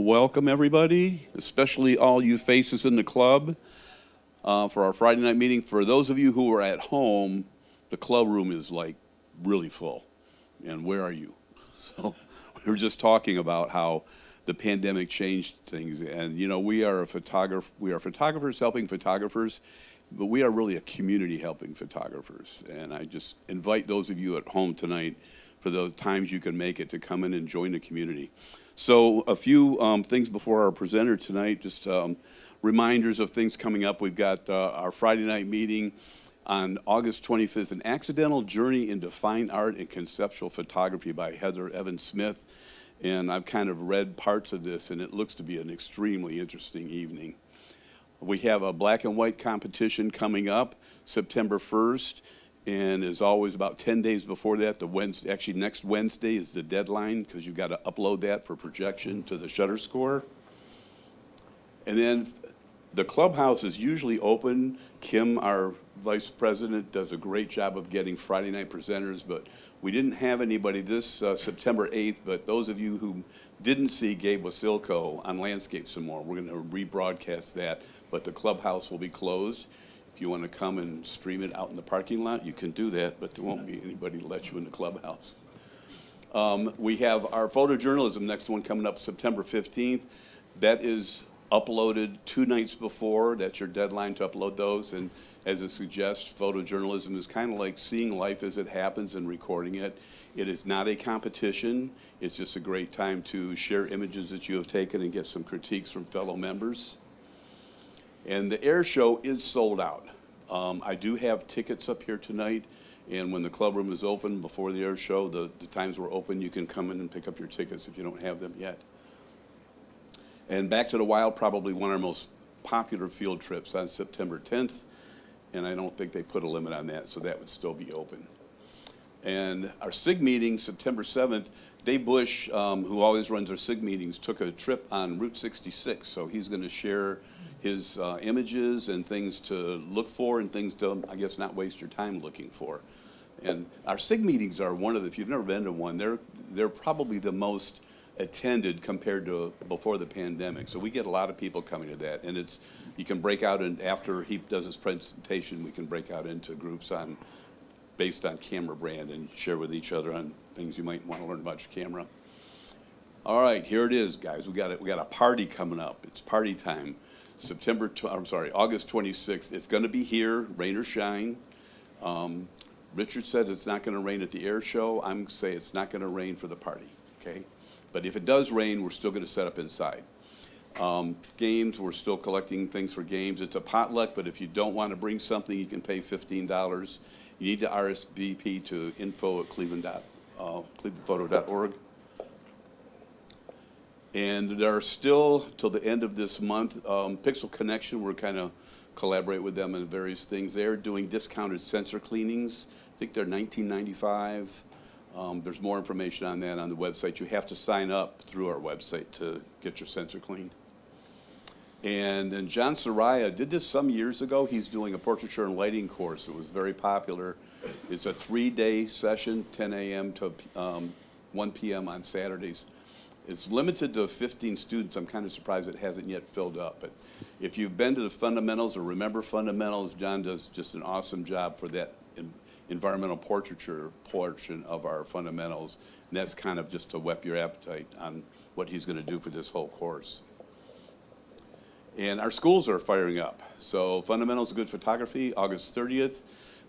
Welcome, everybody, especially all you faces in the club for our Friday night meeting. For those of you who are at home, the club room is like really full. And where are you? So we were just talking about how the pandemic changed things. And, you know, we are photographers helping photographers, but we are really a community helping photographers. And I just invite those of you at home tonight, for those times you can make it, to come in and join the community. So a few things before our presenter tonight, just reminders of things coming up. We've got our Friday night meeting on August 25th, An Accidental Journey into Fine Art and Conceptual Photography by Heather Evans Smith. And I've kind of read parts of this, and it looks to be an extremely interesting evening. We have a black and white competition coming up September 1st. And as always, about 10 days before that, next Wednesday is the deadline, because you've got to upload that for projection to the Shutter Score. And then the clubhouse is usually open. Kim, our vice president, does a great job of getting Friday night presenters, but we didn't have anybody this September 8th, but those of you who didn't see Gabe Wasilko on Landscape some more, we're going to rebroadcast that, but the clubhouse will be closed. If you want to come and stream it out in the parking lot, you can do that, but there won't be anybody to let you in the clubhouse. We have our photojournalism next one coming up September 15th. That is uploaded 2 nights before. That's your deadline to upload those. And as it suggests, photojournalism is kind of like seeing life as it happens and recording it. It is not a competition. It's just a great time to share images that you have taken and get some critiques from fellow members. And the air show is sold out. I do have tickets up here tonight, and when the club room is open before the air show, the times we're open, you can come in and pick up your tickets if you don't have them yet. And Back to the Wild, probably one of our most popular field trips, on September 10th, and I don't think they put a limit on that, so that would still be open. And our SIG meeting, September 7th, Dave Bush, who always runs our SIG meetings, took a trip on Route 66, so he's going to share his images and things to look for and things to, I guess, not waste your time looking for. And our SIG meetings are one of the, if you've never been to one, they're probably the most attended compared to before the pandemic. So we get a lot of people coming to that, and it's, you can break out, and after he does his presentation, we can break out into groups based on camera brand and share with each other on things you might want to learn about your camera. All right, here it is, guys. We got a party coming up. It's party time. August 26th. It's going to be here, rain or shine. Richard said it's not going to rain at the air show. I'm going to say it's not going to rain for the party, okay? But if it does rain, we're still going to set up inside. Games, we're still collecting things for games. It's a potluck, but if you don't want to bring something, you can pay $15. You need to RSVP to info@clevelandphoto.org. And there are still, till the end of this month, Pixel Connection, we're kind of collaborate with them on various things. They're doing discounted sensor cleanings. I think they're $19.95. There's more information on that on the website. You have to sign up through our website to get your sensor cleaned. And then John Soraya did this some years ago. He's doing a portraiture and lighting course. It was very popular. It's a 3-day session, 10 a.m. to 1 p.m. on Saturdays. It's limited to 15 students. I'm kind of surprised it hasn't yet filled up. But if you've been to the fundamentals or remember fundamentals, John does just an awesome job for that environmental portraiture portion of our fundamentals. And that's kind of just to whet your appetite on what he's going to do for this whole course. And our schools are firing up. So Fundamentals of Good Photography, August 30th.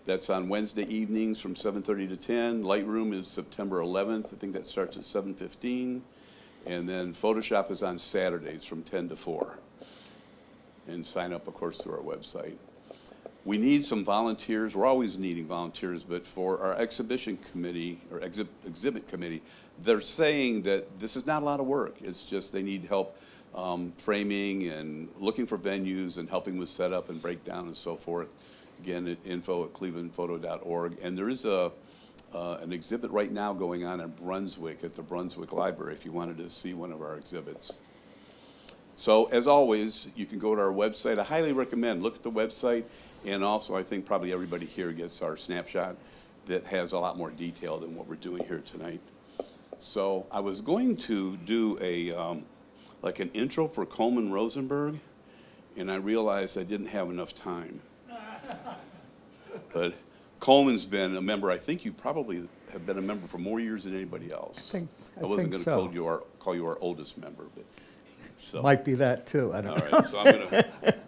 That's on Wednesday evenings from 7:30 to 10. Lightroom is September 11th. I think that starts at 7:15. And then Photoshop is on Saturdays from 10 to 4. And sign up, of course, through our website. We need some volunteers. We're always needing volunteers, but for our exhibition committee, or exhibit committee, they're saying that this is not a lot of work. It's just they need help framing and looking for venues and helping with setup and breakdown and so forth. Again, at info@clevelandphoto.org. And there is an exhibit right now going on in Brunswick at the Brunswick Library if you wanted to see one of our exhibits. So as always, you can go to our website. I highly recommend, look at the website, and also I think probably everybody here gets our snapshot that has a lot more detail than what we're doing here tonight. So I was going to do a like an intro for Kolman Rosenberg, and I realized I didn't have enough time. But Coleman's been a member. I think you probably have been a member for more years than anybody else. I wasn't going to call you our oldest member, but so Might be that too. I don't know. all right. So I'm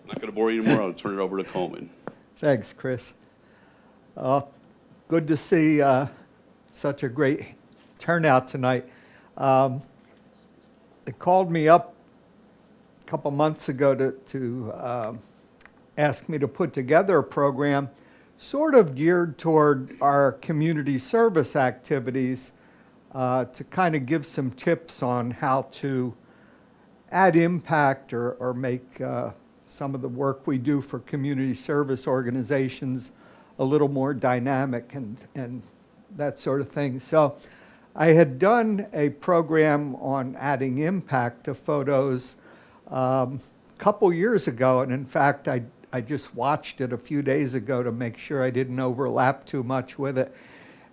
not going to bore you anymore. I'll turn it over to Coleman. Thanks, Chris. Good to see such a great turnout tonight. They called me up a couple months ago to ask me to put together a program sort of geared toward our community service activities to kind of give some tips on how to add impact or make some of the work we do for community service organizations a little more dynamic and that sort of thing. So I had done a program on adding impact to photos a couple years ago, and in fact I just watched it a few days ago to make sure I didn't overlap too much with it.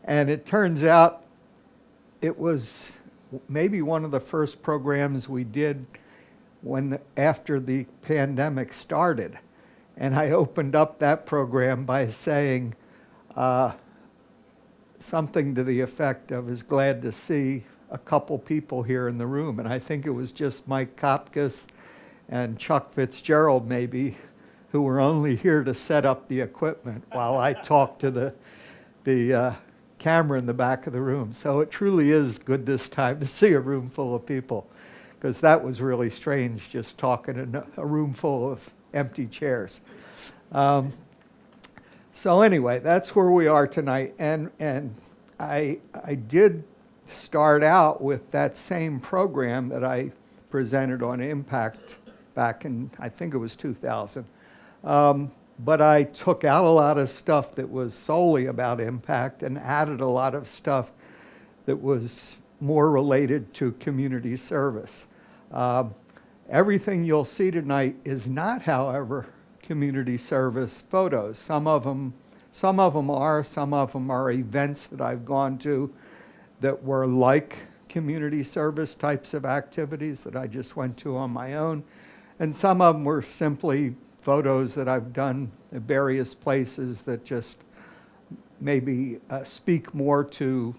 And it turns out it was maybe one of the first programs we did after the pandemic started. And I opened up that program by saying something to the effect of, "is glad to see a couple people here in the room." And I think it was just Mike Kopkas and Chuck Fitzgerald maybe, who were only here to set up the equipment while I talked to the camera in the back of the room. So it truly is good this time to see a room full of people, because that was really strange, just talking in a room full of empty chairs. So anyway, that's where we are tonight. And I did start out with that same program that I presented on Impact back in, I think it was 2000. But I took out a lot of stuff that was solely about impact and added a lot of stuff that was more related to community service. Everything you'll see tonight is not, however, community service photos. Some of them are events that I've gone to that were like community service types of activities that I just went to on my own. And some of them were simply photos that I've done at various places that just maybe speak more to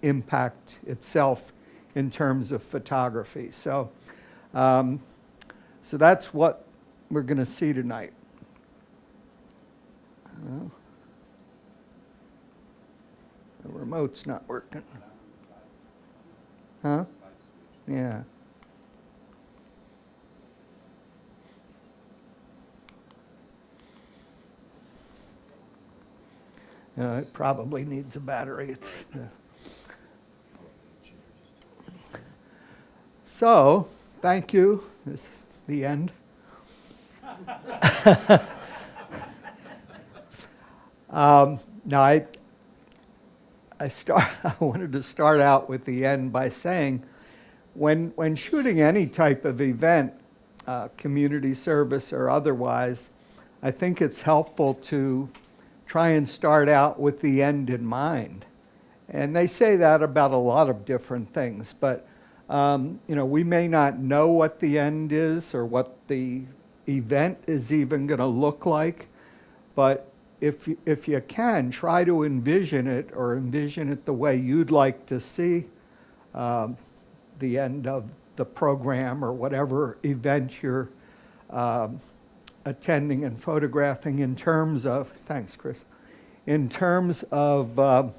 impact itself in terms of photography. So that's what we're going to see tonight. The remote's not working. Huh? Yeah. It probably needs a battery. So, thank you. This is the end. Now, I wanted to start out with the end by saying, when shooting any type of event, community service or otherwise, I think it's helpful to try and start out with the end in mind. And they say that about a lot of different things, but we may not know what the end is or what the event is even going to look like, but if you can, try to envision it the way you'd like to see the end of the program or whatever event you're attending and photographing in terms of, thanks Chris, in terms of,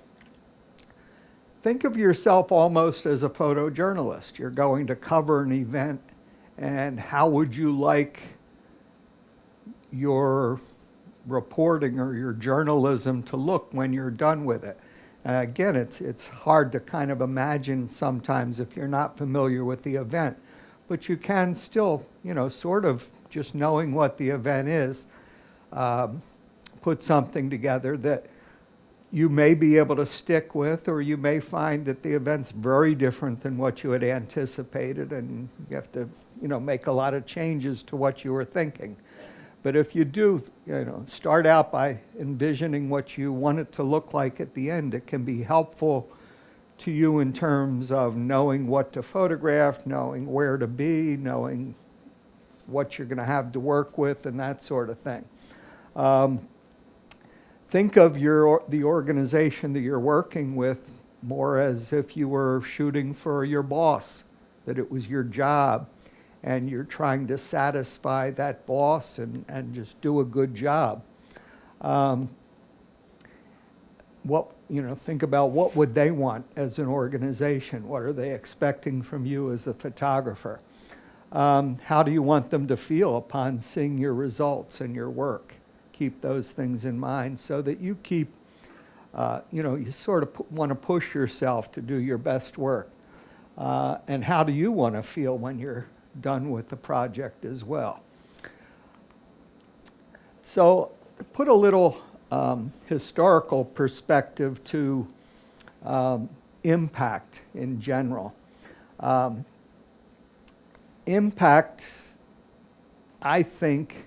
think of yourself almost as a photojournalist. You're going to cover an event, and how would you like your reporting or your journalism to look when you're done with it? Again, it's hard to kind of imagine sometimes if you're not familiar with the event, but you can still, sort of just knowing what the event is, put something together that you may be able to stick with, or you may find that the event's very different than what you had anticipated, and you have to, make a lot of changes to what you were thinking. But if you do, start out by envisioning what you want it to look like at the end, it can be helpful to you in terms of knowing what to photograph, knowing where to be, knowing what you're going to have to work with, and that sort of thing. Think of the organization that you're working with more as if you were shooting for your boss, that it was your job, and you're trying to satisfy that boss and just do a good job. Think about what would they want as an organization? What are they expecting from you as a photographer? How do you want them to feel upon seeing your results and your work? Keep those things in mind so that you keep, you sort of want to push yourself to do your best work. And how do you want to feel when you're done with the project as well? So put a little historical perspective to impact in general. Impact, I think,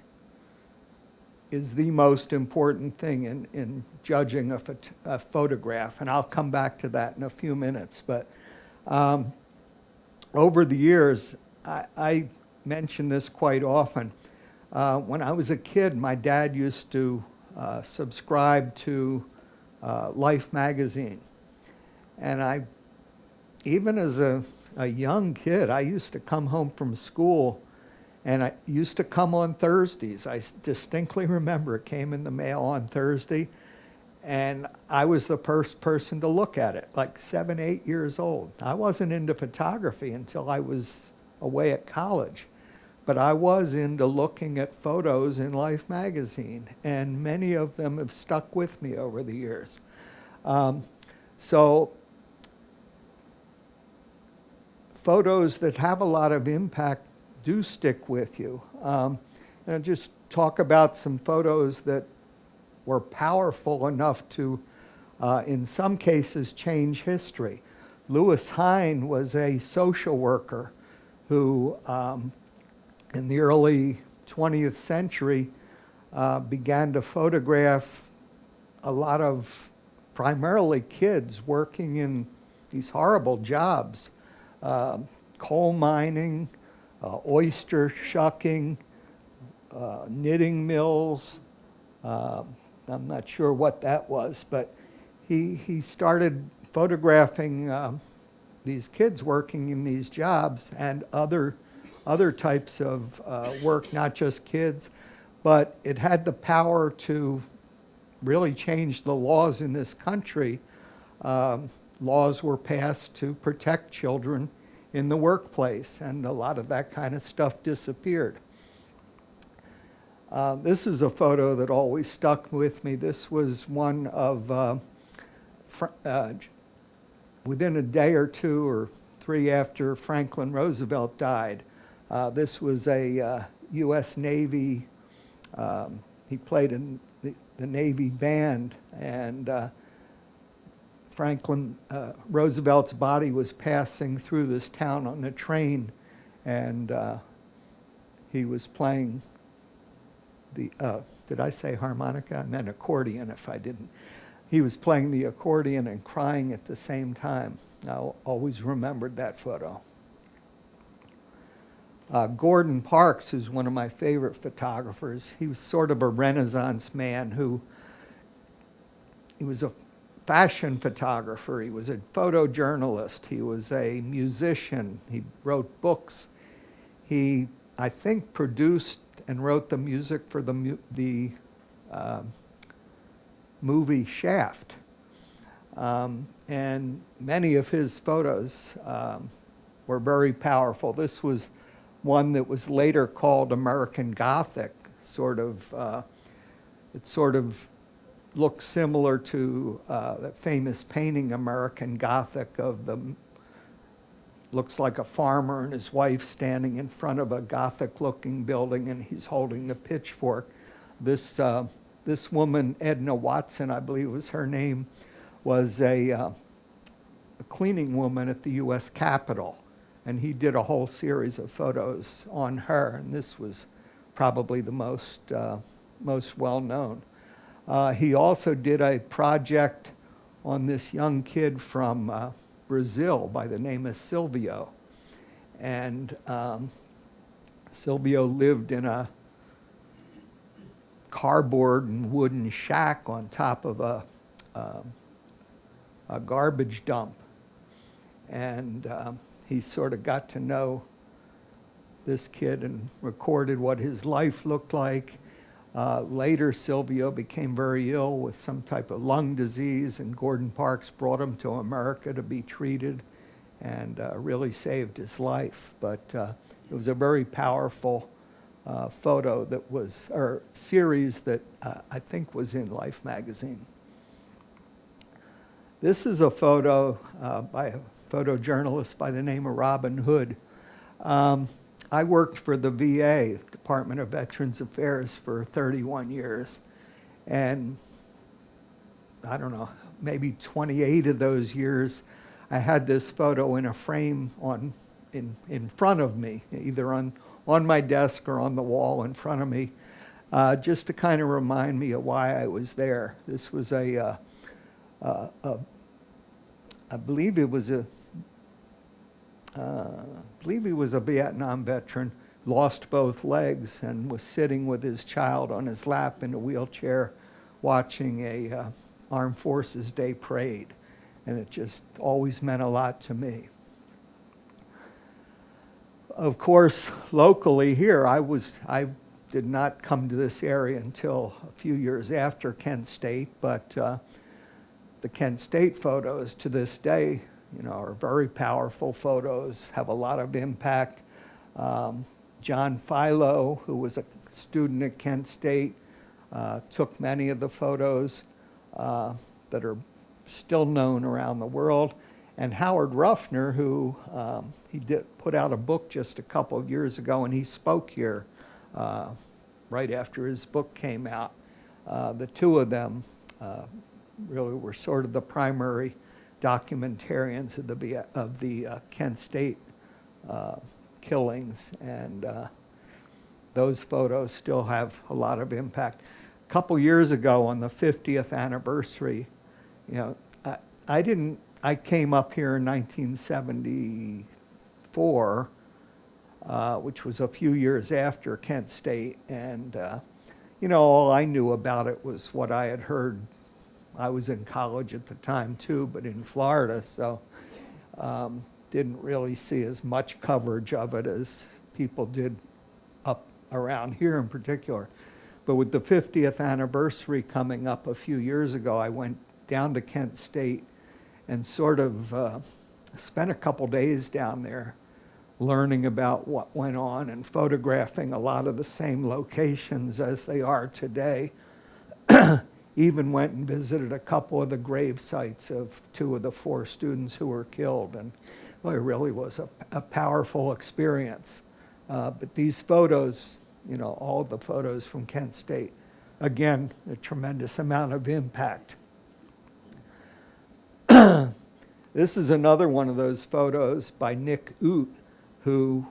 is the most important thing in judging a photograph, and I'll come back to that in a few minutes. But over the years, I mention this quite often. When I was a kid, my dad used to subscribe to Life magazine. And even as a young kid, I used to come home from school, and I used to come on Thursdays. I distinctly remember it came in the mail on Thursday, and I was the first person to look at it, like 7, 8 years old. I wasn't into photography until I was away at college. But I was into looking at photos in Life magazine, and many of them have stuck with me over the years. So photos that have a lot of impact do stick with you. And I'll just talk about some photos that were powerful enough to, in some cases, change history. Lewis Hine was a social worker who, in the early 20th century, began to photograph a lot of primarily kids working in these horrible jobs, coal mining, oyster shucking, knitting mills. I'm not sure what that was, but he started photographing these kids working in these jobs and other types of work, not just kids, but it had the power to really change the laws in this country. Laws were passed to protect children in the workplace, and a lot of that kind of stuff disappeared. This is a photo that always stuck with me. This was one of, within a day or 2 or 3 after Franklin Roosevelt died. This was a U.S. Navy, he played in the Navy band, and Franklin Roosevelt's body was passing through this town on the train, and he was playing the, did I say harmonica? I meant accordion if I didn't. He was playing the accordion and crying at the same time. I always remembered that photo. Gordon Parks is one of my favorite photographers. He was sort of a Renaissance man he was a fashion photographer, he was a photojournalist, he was a musician, he wrote books. He, I think, produced and wrote the music for the movie Shaft. And many of his photos were very powerful. This was one that was later called American Gothic. It sort of looks similar to that famous painting American Gothic of looks like a farmer and his wife standing in front of a Gothic-looking building, and he's holding the pitchfork. This woman, Edna Watson, I believe was her name, was a cleaning woman at the U.S. Capitol, and he did a whole series of photos on her, and this was probably the most well-known. He also did a project on this young kid from Brazil by the name of Silvio. And Silvio lived in a cardboard and wooden shack on top of a garbage dump. And he sort of got to know this kid and recorded what his life looked like. Later, Silvio became very ill with some type of lung disease, and Gordon Parks brought him to America to be treated and really saved his life. But it was a very powerful photo that was, or series that I think was in Life magazine. This is a photo by a photojournalist by the name of Robin Hood. I worked for the VA, Department of Veterans Affairs, for 31 years. And I don't know, maybe 28 of those years, I had this photo in a frame in front of me, either on my desk or on the wall in front of me, just to kind of remind me of why I was there. This was I believe he was a Vietnam veteran, lost both legs, and was sitting with his child on his lap in a wheelchair watching a Armed Forces Day parade. And it just always meant a lot to me. Of course, locally here, I did not come to this area until a few years after Kent State, but the Kent State photos to this day, are very powerful photos, have a lot of impact. John Philo, who was a student at Kent State, took many of the photos that are still known around the world. And Howard Ruffner, who he put out a book just a couple of years ago, and he spoke here right after his book came out. The two of them really were sort of the primary documentarians of the Kent State killings, and those photos still have a lot of impact. A couple years ago, on the 50th anniversary, I came up here in 1974, which was a few years after Kent State, and all I knew about it was what I had heard. I was in college at the time too, but in Florida, so didn't really see as much coverage of it as people did up around here in particular. But with the 50th anniversary coming up a few years ago, I went down to Kent State and sort of spent a couple days down there learning about what went on and photographing a lot of the same locations as they are today. Even went and visited a couple of the grave sites of 2 of the 4 students who were killed, and well, it really was a powerful experience. But these photos, all of the photos from Kent State, again, a tremendous amount of impact. This is another one of those photos by Nick Oot, who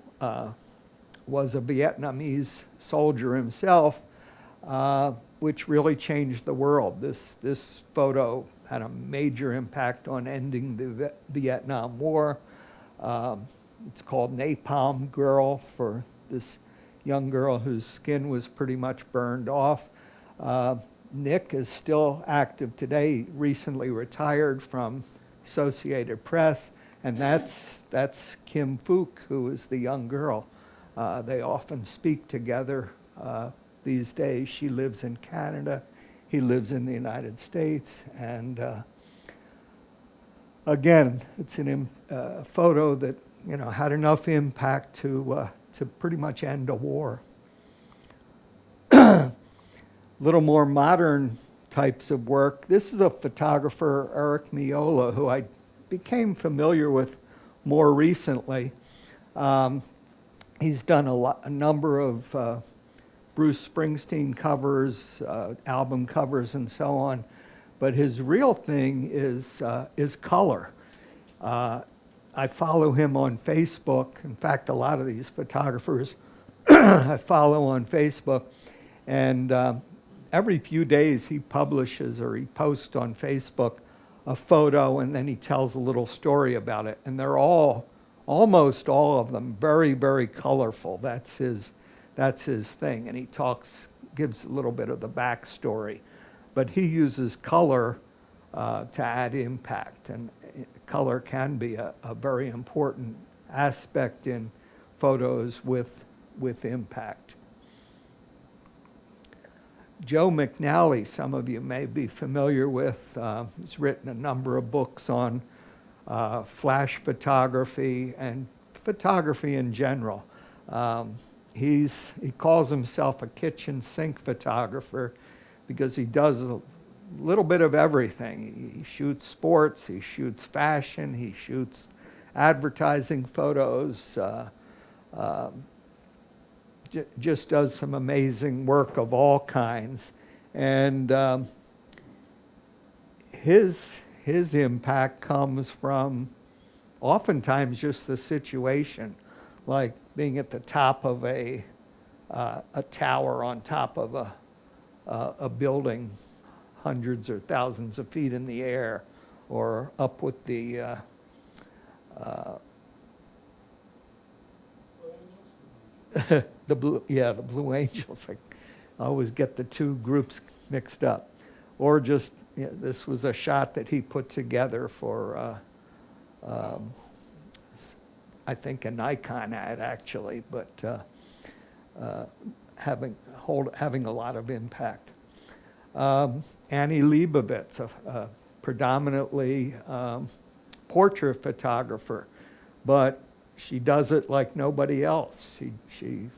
was a Vietnamese soldier himself, which really changed the world. This photo had a major impact on ending the Vietnam War. It's called Napalm Girl, for this young girl whose skin was pretty much burned off. Nick is still active today, recently retired from Associated Press, and that's Kim Phuc, who is the young girl. They often speak together these days. She lives in Canada, he lives in the United States, and again, it's a photo that had enough impact to pretty much end a war. Little more modern types of work. This is a photographer, Eric Miola, who I became familiar with more recently. He's done a number of Bruce Springsteen covers, album covers, and so on. But his real thing is color. I follow him on Facebook. In fact, a lot of these photographers I follow on Facebook. And every few days he publishes or he posts on Facebook a photo and then he tells a little story about it. And they're all, almost all of them, very, very colorful. That's his thing. And he gives a little bit of the backstory. But he uses color to add impact. And color can be a very important aspect in photos with impact. Joe McNally, some of you may be familiar with. He's written a number of books on flash photography and photography in general. He calls himself a kitchen sink photographer because he does a little bit of everything. He shoots sports, he shoots fashion, he shoots advertising photos, just does some amazing work of all kinds. And his impact comes from oftentimes just the situation, like being at the top of a tower on top of a building hundreds or thousands of feet in the air, or up with the the Blue Angels. I always get the two groups mixed up. Or just, this was a shot that he put together for, I think, a Nikon ad actually, but having a lot of impact. Annie Leibovitz, a predominantly portrait photographer, but she does it like nobody else. She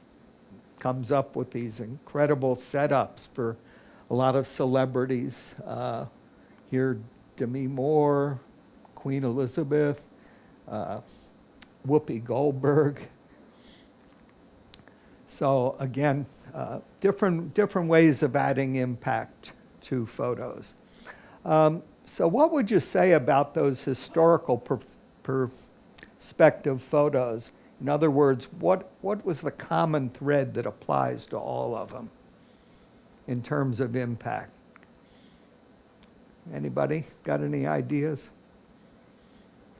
comes up with these incredible setups for a lot of celebrities. Here, Demi Moore, Queen Elizabeth, Whoopi Goldberg. So again, different ways of adding impact to photos. So what would you say about those historical perspective photos? In other words, what was the common thread that applies to all of them in terms of impact? Anybody got any ideas?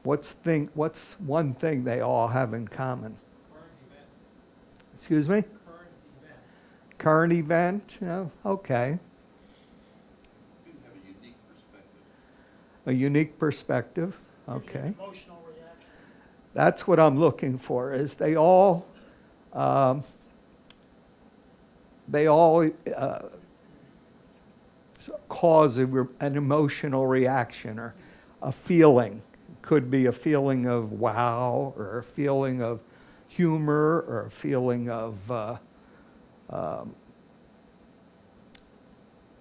What's one thing they all have in common? Current event. Excuse me? Current event. Current event? Oh, okay. Seem to have a unique perspective. A unique perspective. Gives you an Okay. emotional reaction. That's what I'm looking for, is they all cause an emotional reaction or a feeling. Could be a feeling of wow, or a feeling of humor, or a feeling of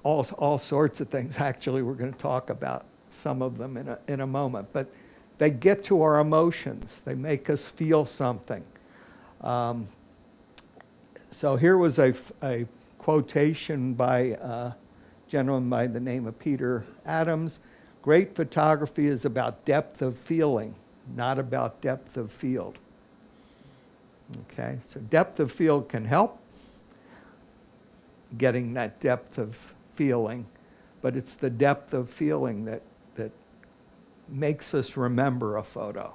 all sorts of things. Actually, we're going to talk about some of them in a moment. But they get to our emotions. They make us feel something. So here was a quotation by a gentleman by the name of Peter Adams. Great photography is about depth of feeling, not about depth of field. Okay, so depth of field can help getting that depth of feeling, but it's the depth of feeling that makes us remember a photo.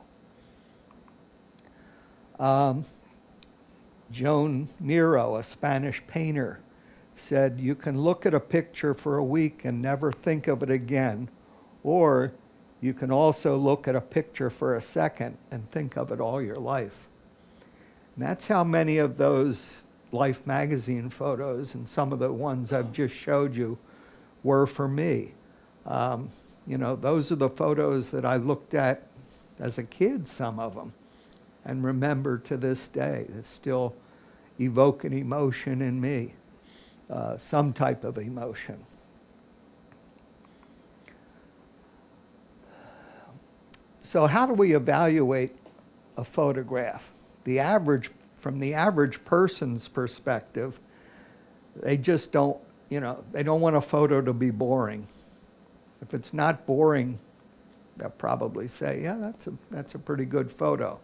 Joan Miro, a Spanish painter, said, "You can look at a picture for a week and never think of it again, or you can also look at a picture for a second and think of it all your life." And that's how many of those Life magazine photos and some of the ones I've just showed you were for me. Those are the photos that I looked at as a kid, some of them, and remember to this day. They still evoke an emotion in me, some type of emotion. So how do we evaluate a photograph? From the average person's perspective, they just don't, they don't want a photo to be boring. If it's not boring, they'll probably say, yeah, that's a pretty good photo.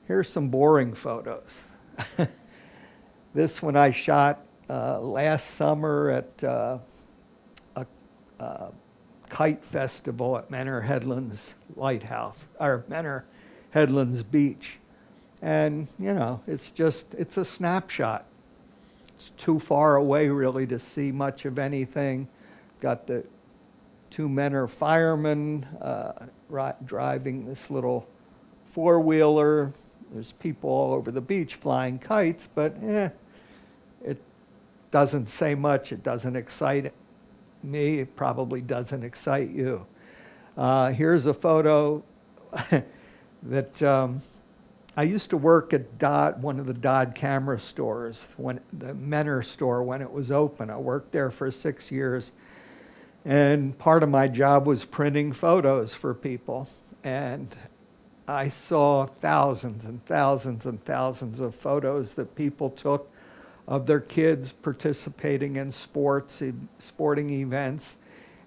Here's some boring photos. This one I shot last summer at a kite festival at Menor Headlands Lighthouse, or Menor Headlands Beach. And, you know, it's a snapshot. It's too far away really to see much of anything. Got the two Menor firemen driving this little four-wheeler. There's people all over the beach flying kites, but it doesn't say much. It doesn't excite me. It probably doesn't excite you. Here's a photo that I used to work at Dodd, one of the Dodd camera stores, when the Menor store when it was open. I worked there for 6 years, and part of my job was printing photos for people. And I saw thousands and thousands and thousands of photos that people took of their kids participating in sporting events.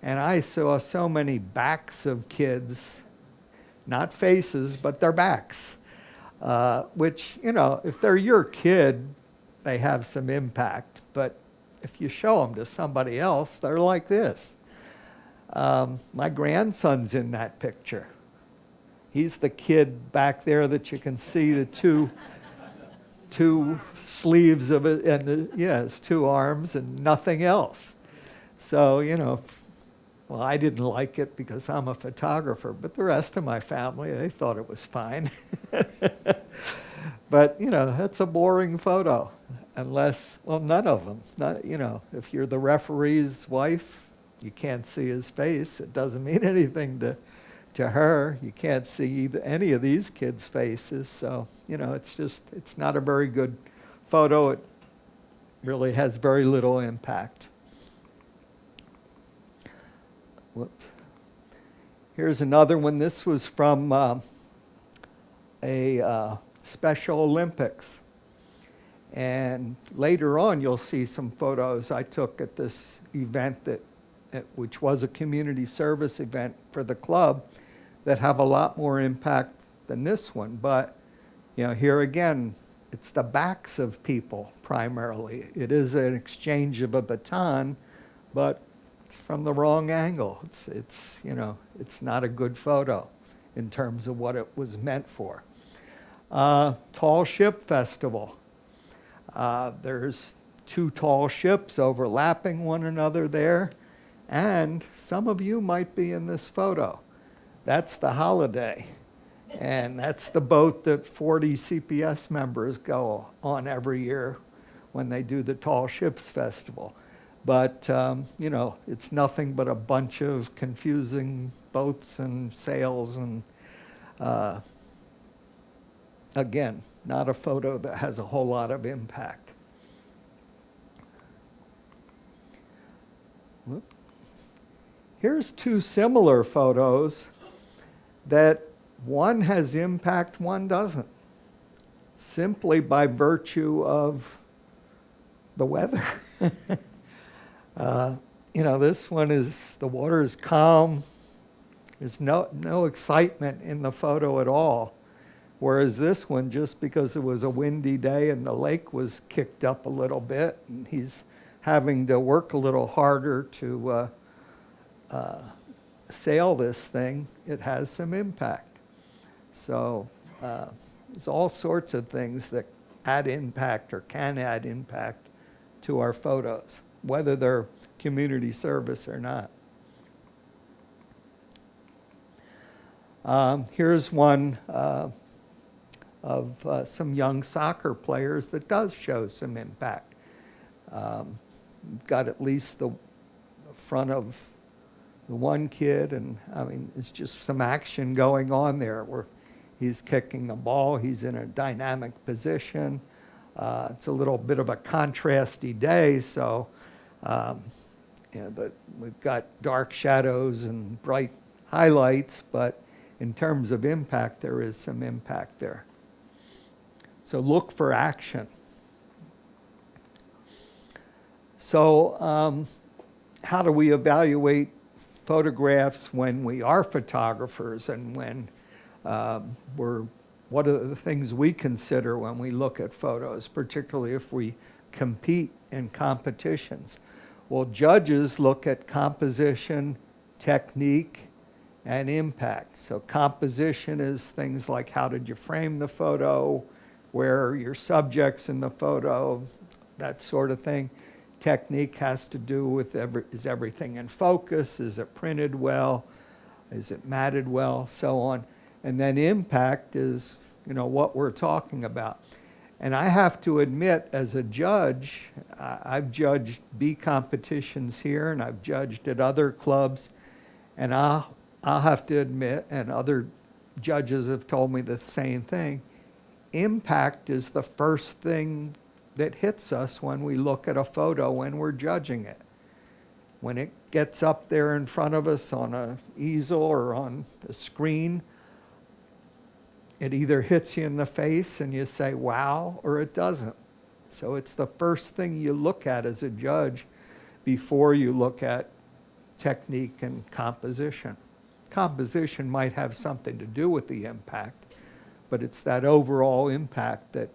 And I saw so many backs of kids, not faces, but their backs, which, you know, if they're your kid, they have some impact. But if you show them to somebody else, they're like this. My grandson's in that picture. He's the kid back there that you can see the two sleeves of it, and his two arms and nothing else. So, you know, well, I didn't like it because I'm a photographer, but the rest of my family, they thought it was fine. But, you know, that's a boring photo, unless, well, none of them. Not, you know, if you're the referee's wife, you can't see his face. It doesn't mean anything to her. You can't see any of these kids' faces. So, you know, it's not a very good photo. It really has very little impact. Whoops. Here's another one. This was from a Special Olympics. And later on, you'll see some photos I took at this event which was a community service event for the club, that have a lot more impact than this one. But, you know, here again, it's the backs of people primarily. It is an exchange of a baton, but it's from the wrong angle. It's you know, it's not a good photo in terms of what it was meant for. Tall Ship Festival. There's two tall ships overlapping one another there, and some of you might be in this photo. That's the Holiday, and that's the boat that 40 CPS members go on every year when they do the Tall Ships Festival. But, you know, it's nothing but a bunch of confusing boats and sails, and again, not a photo that has a whole lot of impact. Whoop. Here's two similar photos that one has impact, one doesn't, simply by virtue of the weather. You know, this one is, the water is calm. There's no excitement in the photo at all. Whereas this one, just because it was a windy day and the lake was kicked up a little bit, and he's having to work a little harder to sail this thing, it has some impact. So there's all sorts of things that add impact or can add impact to our photos, whether they're community service or not. Here's one of some young soccer players that does show some impact. Got at least the front of the one kid, and I mean, it's just some action going on there where he's kicking the ball, he's in a dynamic position. It's a little bit of a contrasty day, so yeah, but we've got dark shadows and bright highlights, but in terms of impact, there is some impact there. So look for action. So how do we evaluate photographs when we are photographers, and when what are the things we consider when we look at photos, particularly if we compete in competitions. Well, judges look at composition, technique, and impact. So composition is things like how did you frame the photo, where are your subjects in the photo, that sort of thing. Technique has to do with is everything in focus, is it printed well, is it matted well, so on. And then impact is, what we're talking about. And I have to admit, as a judge, I've judged B competitions here, and I've judged at other clubs, and I'll have to admit, and other judges have told me the same thing, impact is the first thing that hits us when we look at a photo when we're judging it. When it gets up there in front of us on an easel or on a screen, it either hits you in the face and you say, wow, or it doesn't. So it's the first thing you look at as a judge before you look at technique and composition. Composition might have something to do with the impact, but it's that overall impact that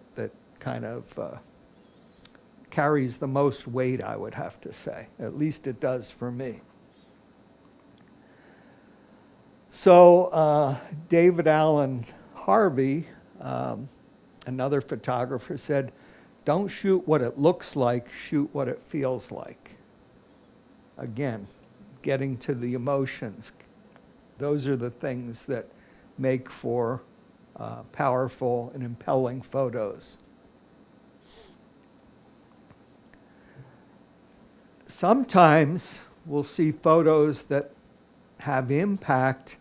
kind of carries the most weight, I would have to say. At least it does for me. So David Allen Harvey, another photographer, said, don't shoot what it looks like, shoot what it feels like. Again, getting to the emotions. Those are the things that make for powerful and impelling photos. Sometimes we'll see photos that have impact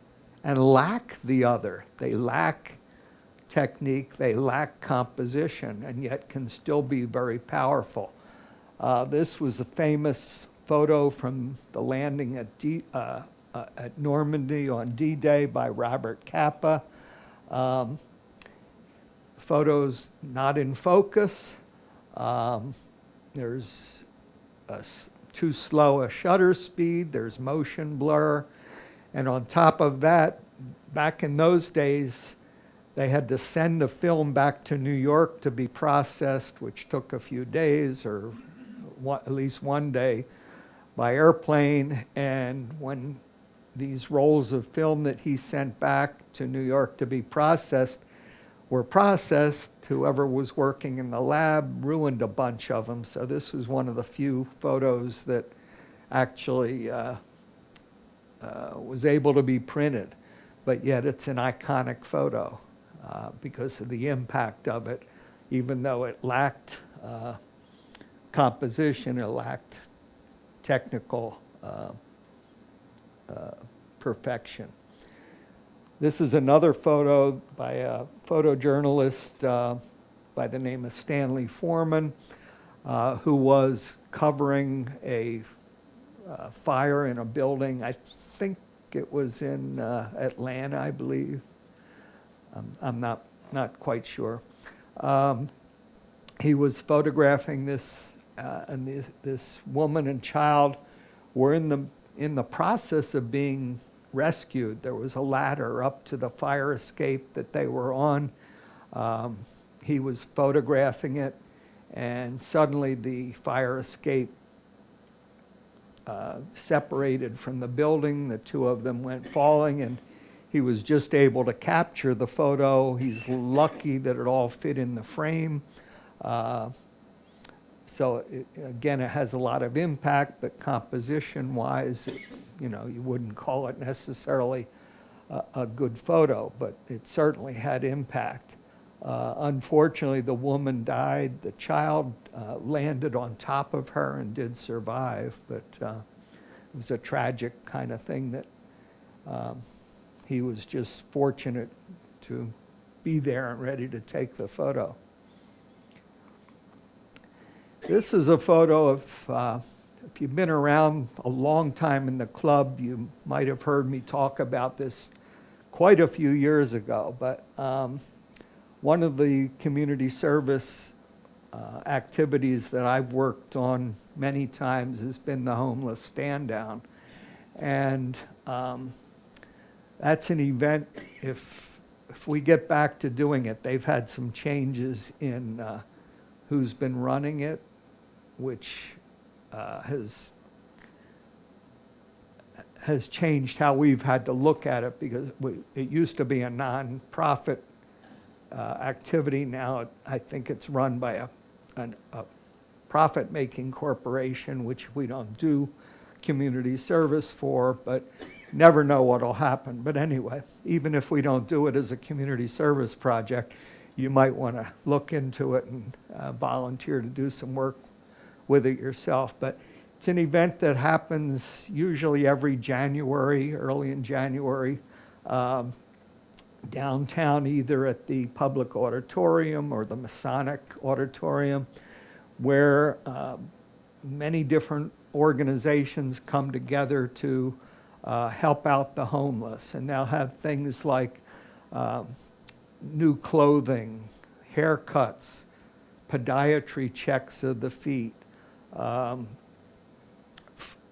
and lack the other. They lack technique, they lack composition, and yet can still be very powerful. This was a famous photo from the landing at Normandy on D-Day by Robert Capa. Photos not in focus. There's too slow a shutter speed, there's motion blur, and on top of that, back in those days, they had to send the film back to New York to be processed, which took a few days or at least one day by airplane. And when these rolls of film that he sent back to New York to be processed were processed, whoever was working in the lab ruined a bunch of them. So this was one of the few photos that actually was able to be printed. But yet it's an iconic photo because of the impact of it. Even though it lacked composition, it lacked technical perfection. This is another photo by a photojournalist by the name of Stanley Foreman, who was covering a fire in a building. I think it was in Atlanta, I believe. I'm not quite sure. He was photographing this, and this woman and child were in the process of being rescued. There was a ladder up to the fire escape that they were on. He was photographing it, and suddenly the fire escape separated from the building. The two of them went falling, and he was just able to capture the photo. He's lucky that it all fit in the frame. So again, it has a lot of impact, but composition-wise, you wouldn't call it necessarily a good photo, but it certainly had impact. Unfortunately, the woman died. The child landed on top of her and did survive, but it was a tragic kind of thing that he was just fortunate to be there and ready to take the photo. This is a photo of, if you've been around a long time in the club, you might have heard me talk about this quite a few years ago, but one of the community service activities that I've worked on many times has been the homeless stand down. And that's an event, if we get back to doing it, they've had some changes in who's been running it. which has changed how we've had to look at it, because it used to be a nonprofit activity. Now I think it's run by a profit-making corporation, which we don't do community service for, but never know what'll happen. But anyway, even if we don't do it as a community service project, you might want to look into it and volunteer to do some work with it yourself. But it's an event that happens usually every January, early in January, downtown, either at the public auditorium or the Masonic auditorium, where many different organizations come together to help out the homeless. And they'll have things like new clothing, haircuts, podiatry checks of the feet,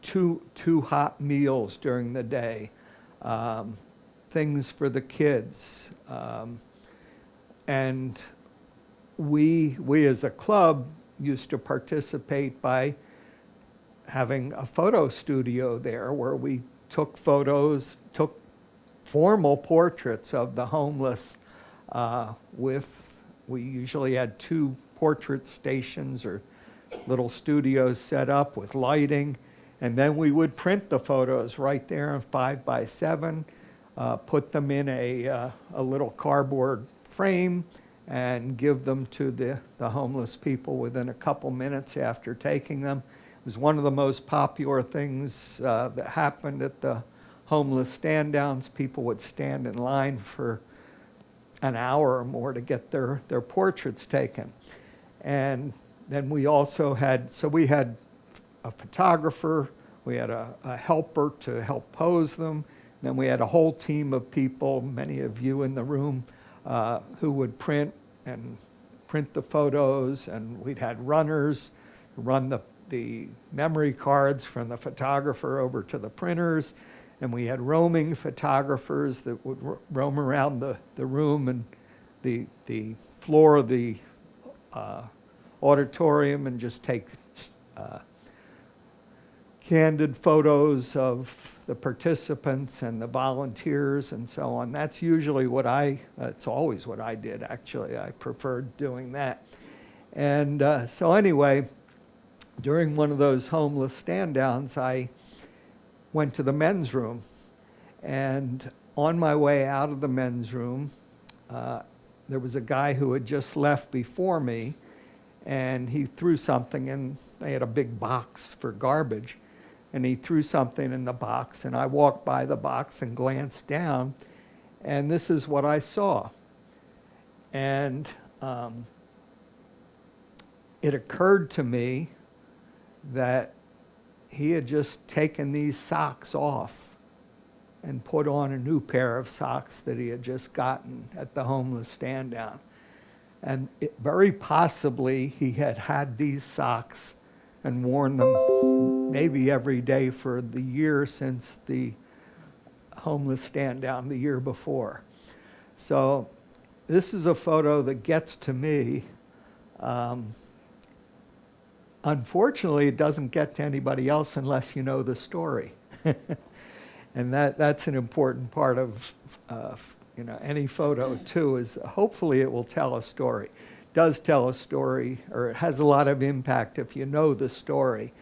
two hot meals during the day, things for the kids. And we as a club used to participate by having a photo studio there where we took photos, took formal portraits of the homeless we usually had 2 portrait stations or little studios set up with lighting, and then we would print the photos right there in 5x7, put them in a little cardboard frame, and give them to the homeless people within a couple minutes after taking them. It was one of the most popular things that happened at the homeless stand-downs. People would stand in line for an hour or more to get their portraits taken. And then we also had, we had a photographer, we had a helper to help pose them, then we had a whole team of people, many of you in the room, who would print the photos, and we'd had runners run the memory cards from the photographer over to the printers, and we had roaming photographers that would roam around the room and the floor of the auditorium and just take candid photos of the participants and the volunteers and so on. That's usually it's always what I did, actually. I preferred doing that. And so anyway, during one of those homeless stand-downs, I went to the men's room. And on my way out of the men's room, there was a guy who had just left before me, and he threw something in. They had a big box for garbage, and he threw something in the box, and I walked by the box and glanced down, and this is what I saw. And it occurred to me that he had just taken these socks off and put on a new pair of socks that he had just gotten at the homeless stand-down. And very possibly he had had these socks and worn them maybe every day for the year since the homeless stand-down the year before. So this is a photo that gets to me. Unfortunately, it doesn't get to anybody else unless you know the story. And that's an important part of any photo too, is hopefully it will tell a story. It does tell a story, or it has a lot of impact if you know the story.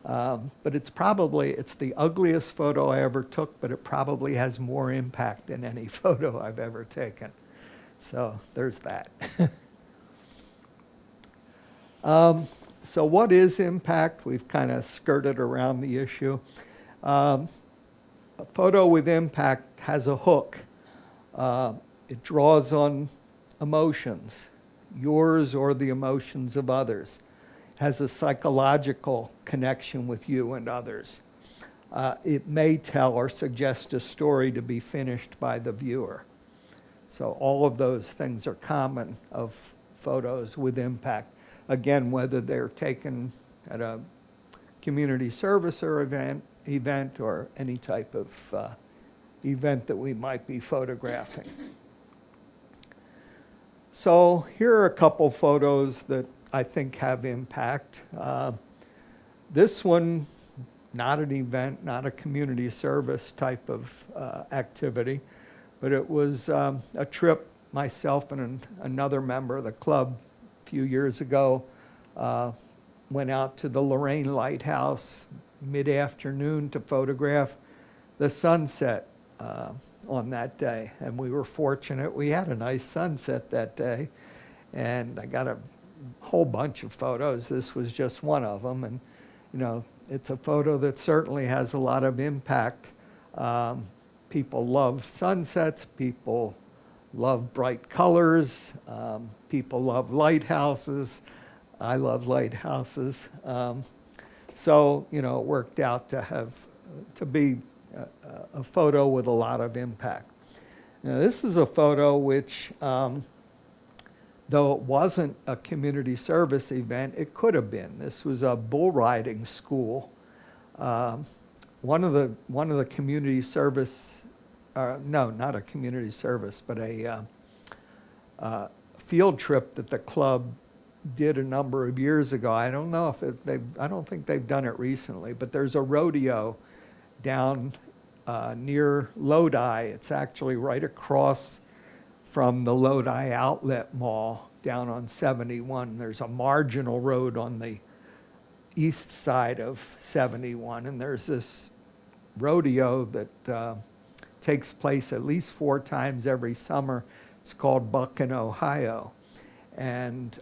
But it's the ugliest photo I ever took, but it probably has more impact than any photo I've ever taken. So there's that. So what is impact? We've kind of skirted around the issue. A photo with impact has a hook. It draws on emotions, yours or the emotions of others. It has a psychological connection with you and others. It may tell or suggest a story to be finished by the viewer. So all of those things are common of photos with impact. Again, whether they're taken at a community service or event or any type of event that we might be photographing. So here are a couple photos that I think have impact. This one, not an event, not a community service type of activity, but it was a trip myself and another member of the club a few years ago went out to the Lorraine Lighthouse mid-afternoon to photograph the sunset on that day. And we were fortunate. We had a nice sunset that day. And I got a whole bunch of photos. This was just one of them. And, you know, it's a photo that certainly has a lot of impact. People love sunsets. People love bright colors. People love lighthouses. I love lighthouses. So, you know, it worked out to be a photo with a lot of impact. Now, this is a photo which, though it wasn't a community service event, it could have been. This was a bull riding school. One of the community service, no, not a community service, but a field trip that the club did a number of years ago. I don't know if I don't think they've done it recently, but there's a rodeo down near Lodi. It's actually right across from the Lodi Outlet Mall down on 71. There's a marginal road on the east side of 71, and there's this rodeo that takes place at least 4 times every summer. It's called Bucking, Ohio. And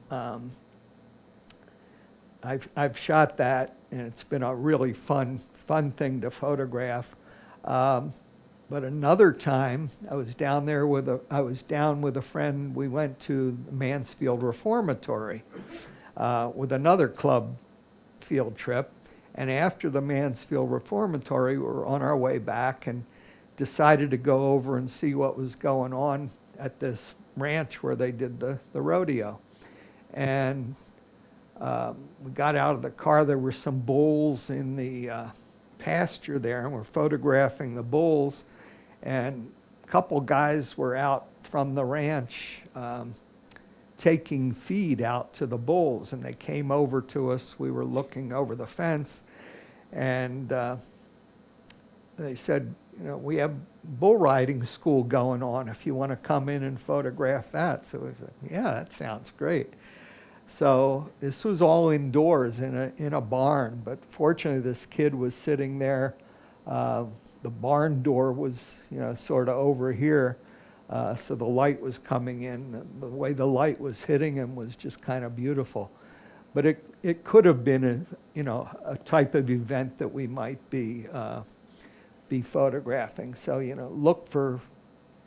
I've shot that, and it's been a really fun thing to photograph. But another time, I was down with a friend. We went to the Mansfield Reformatory with another club field trip. And after the Mansfield Reformatory, we were on our way back and decided to go over and see what was going on at this ranch where they did the rodeo. And we got out of the car. There were some bulls in the pasture there, and we're photographing the bulls. And a couple guys were out from the ranch taking feed out to the bulls, and they came over to us. We were looking over the fence, and they said, you know, we have bull riding school going on if you want to come in and photograph that. So we said, yeah, that sounds great. So this was all indoors in a barn, but fortunately this kid was sitting there. The barn door was, you know, sort of over here, so the light was coming in. The way the light was hitting him was just kind of beautiful. But it could have been a type of event that we might be photographing. So, you know, look for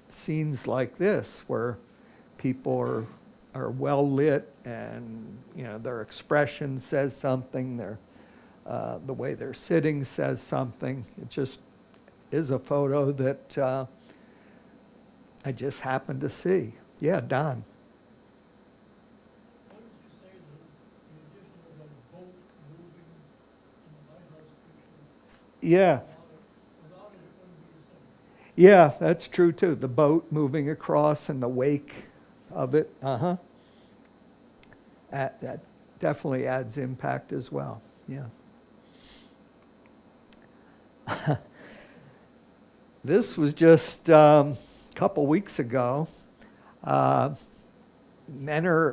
scenes like this where people are well lit, and, you know, their expression says something, the way they're sitting says something. It just is a photo that I just happened to see. Yeah, Don. Why did you say that the addition of a boat moving in the lighthouse picture, Yeah. without it, it wouldn't be the same? Yeah, that's true too. The boat moving across and the wake of it. That definitely adds impact as well. Yeah. This was just a couple weeks ago. Menor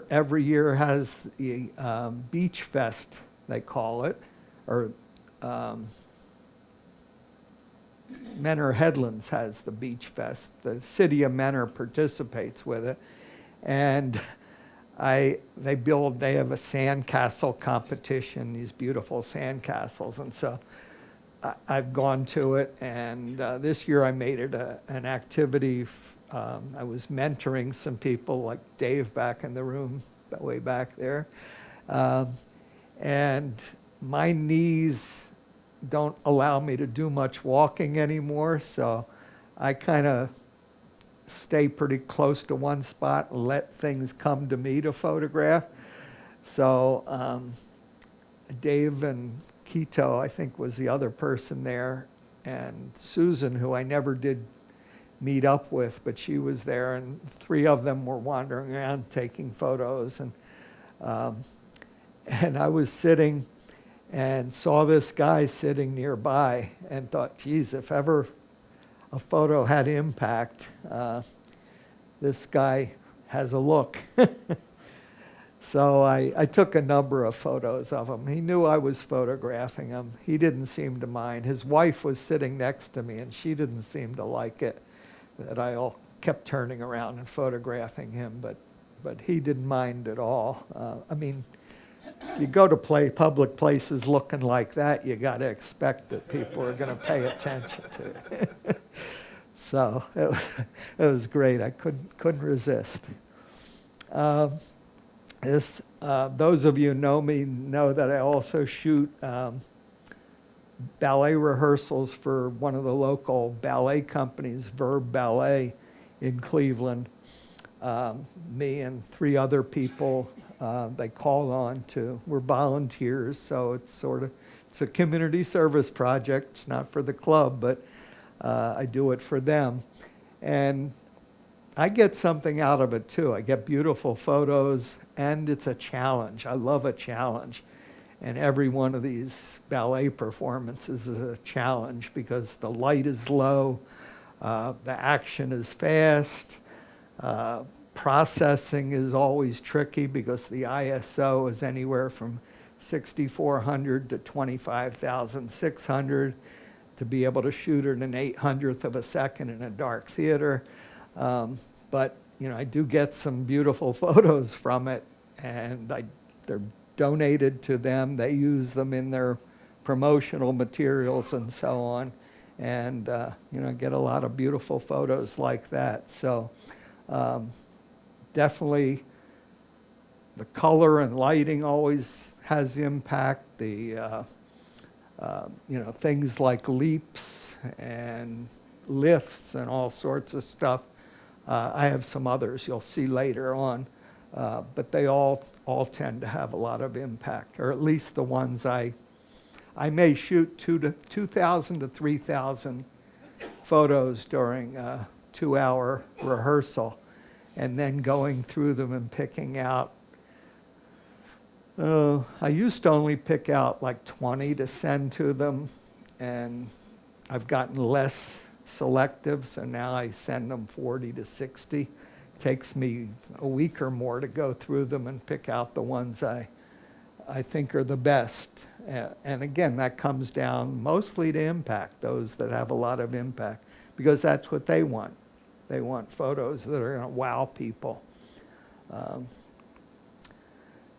every year has the Beach Fest, they call it, or Menor Headlands has the Beach Fest. The city of Menor participates with it, and they have a sandcastle competition, these beautiful sandcastles, and so I've gone to it, and this year I made it an activity. I was mentoring some people like Dave back in the room, way back there, and my knees don't allow me to do much walking anymore, so I kind of stay pretty close to one spot and let things come to me to photograph. So Dave and Quito, I think, was the other person there, and Susan, who I never did meet up with, but she was there, and 3 of them were wandering around taking photos, and I was sitting, and saw this guy sitting nearby and thought, geez, if ever a photo had impact, this guy has a look. So I took a number of photos of him. He knew I was photographing him. He didn't seem to mind. His wife was sitting next to me, and she didn't seem to like it that I all kept turning around and photographing him, but he didn't mind at all. I mean, you go to public places looking like that, you got to expect that people are going to pay attention to it. So it was great. I couldn't resist. Those of you who know me know that I also shoot ballet rehearsals for one of the local ballet companies, Verb Ballet in Cleveland. Me and 3 other people they called on to. We're volunteers, so it's a community service project. It's not for the club, but I do it for them. And I get something out of it too. I get beautiful photos, and it's a challenge. I love a challenge. And every one of these ballet performances is a challenge because the light is low, the action is fast, processing is always tricky because the ISO is anywhere from 6,400 to 25,600 to be able to shoot at an 800th of a second in a dark theater. But I do get some beautiful photos from it, and they're donated to them. They use them in their promotional materials and so on, and get a lot of beautiful photos like that. So definitely the color and lighting always has impact. The things like leaps and lifts and all sorts of stuff. I have some others you'll see later on, but they all tend to have a lot of impact, or at least the ones I may shoot 2,000 to 3,000 photos during a 2-hour rehearsal, and then going through them and picking out. I used to only pick out like 20 to send to them, and I've gotten less selective, so now I send them 40 to 60. It takes me a week or more to go through them and pick out the ones I think are the best. And again, that comes down mostly to impact, those that have a lot of impact, because that's what they want. They want photos that are going to wow people.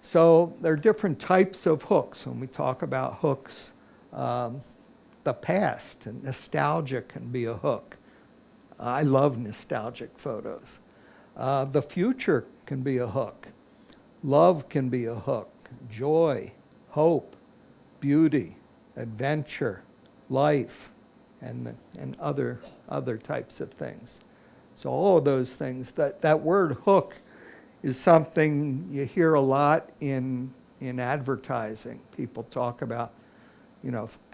So there are different types of hooks. When we talk about hooks, the past and nostalgia can be a hook. I love nostalgic photos. The future can be a hook. Love can be a hook. Joy, hope, beauty, adventure, life, and other types of things. So all of those things, that word hook is something you hear a lot in advertising. People talk about,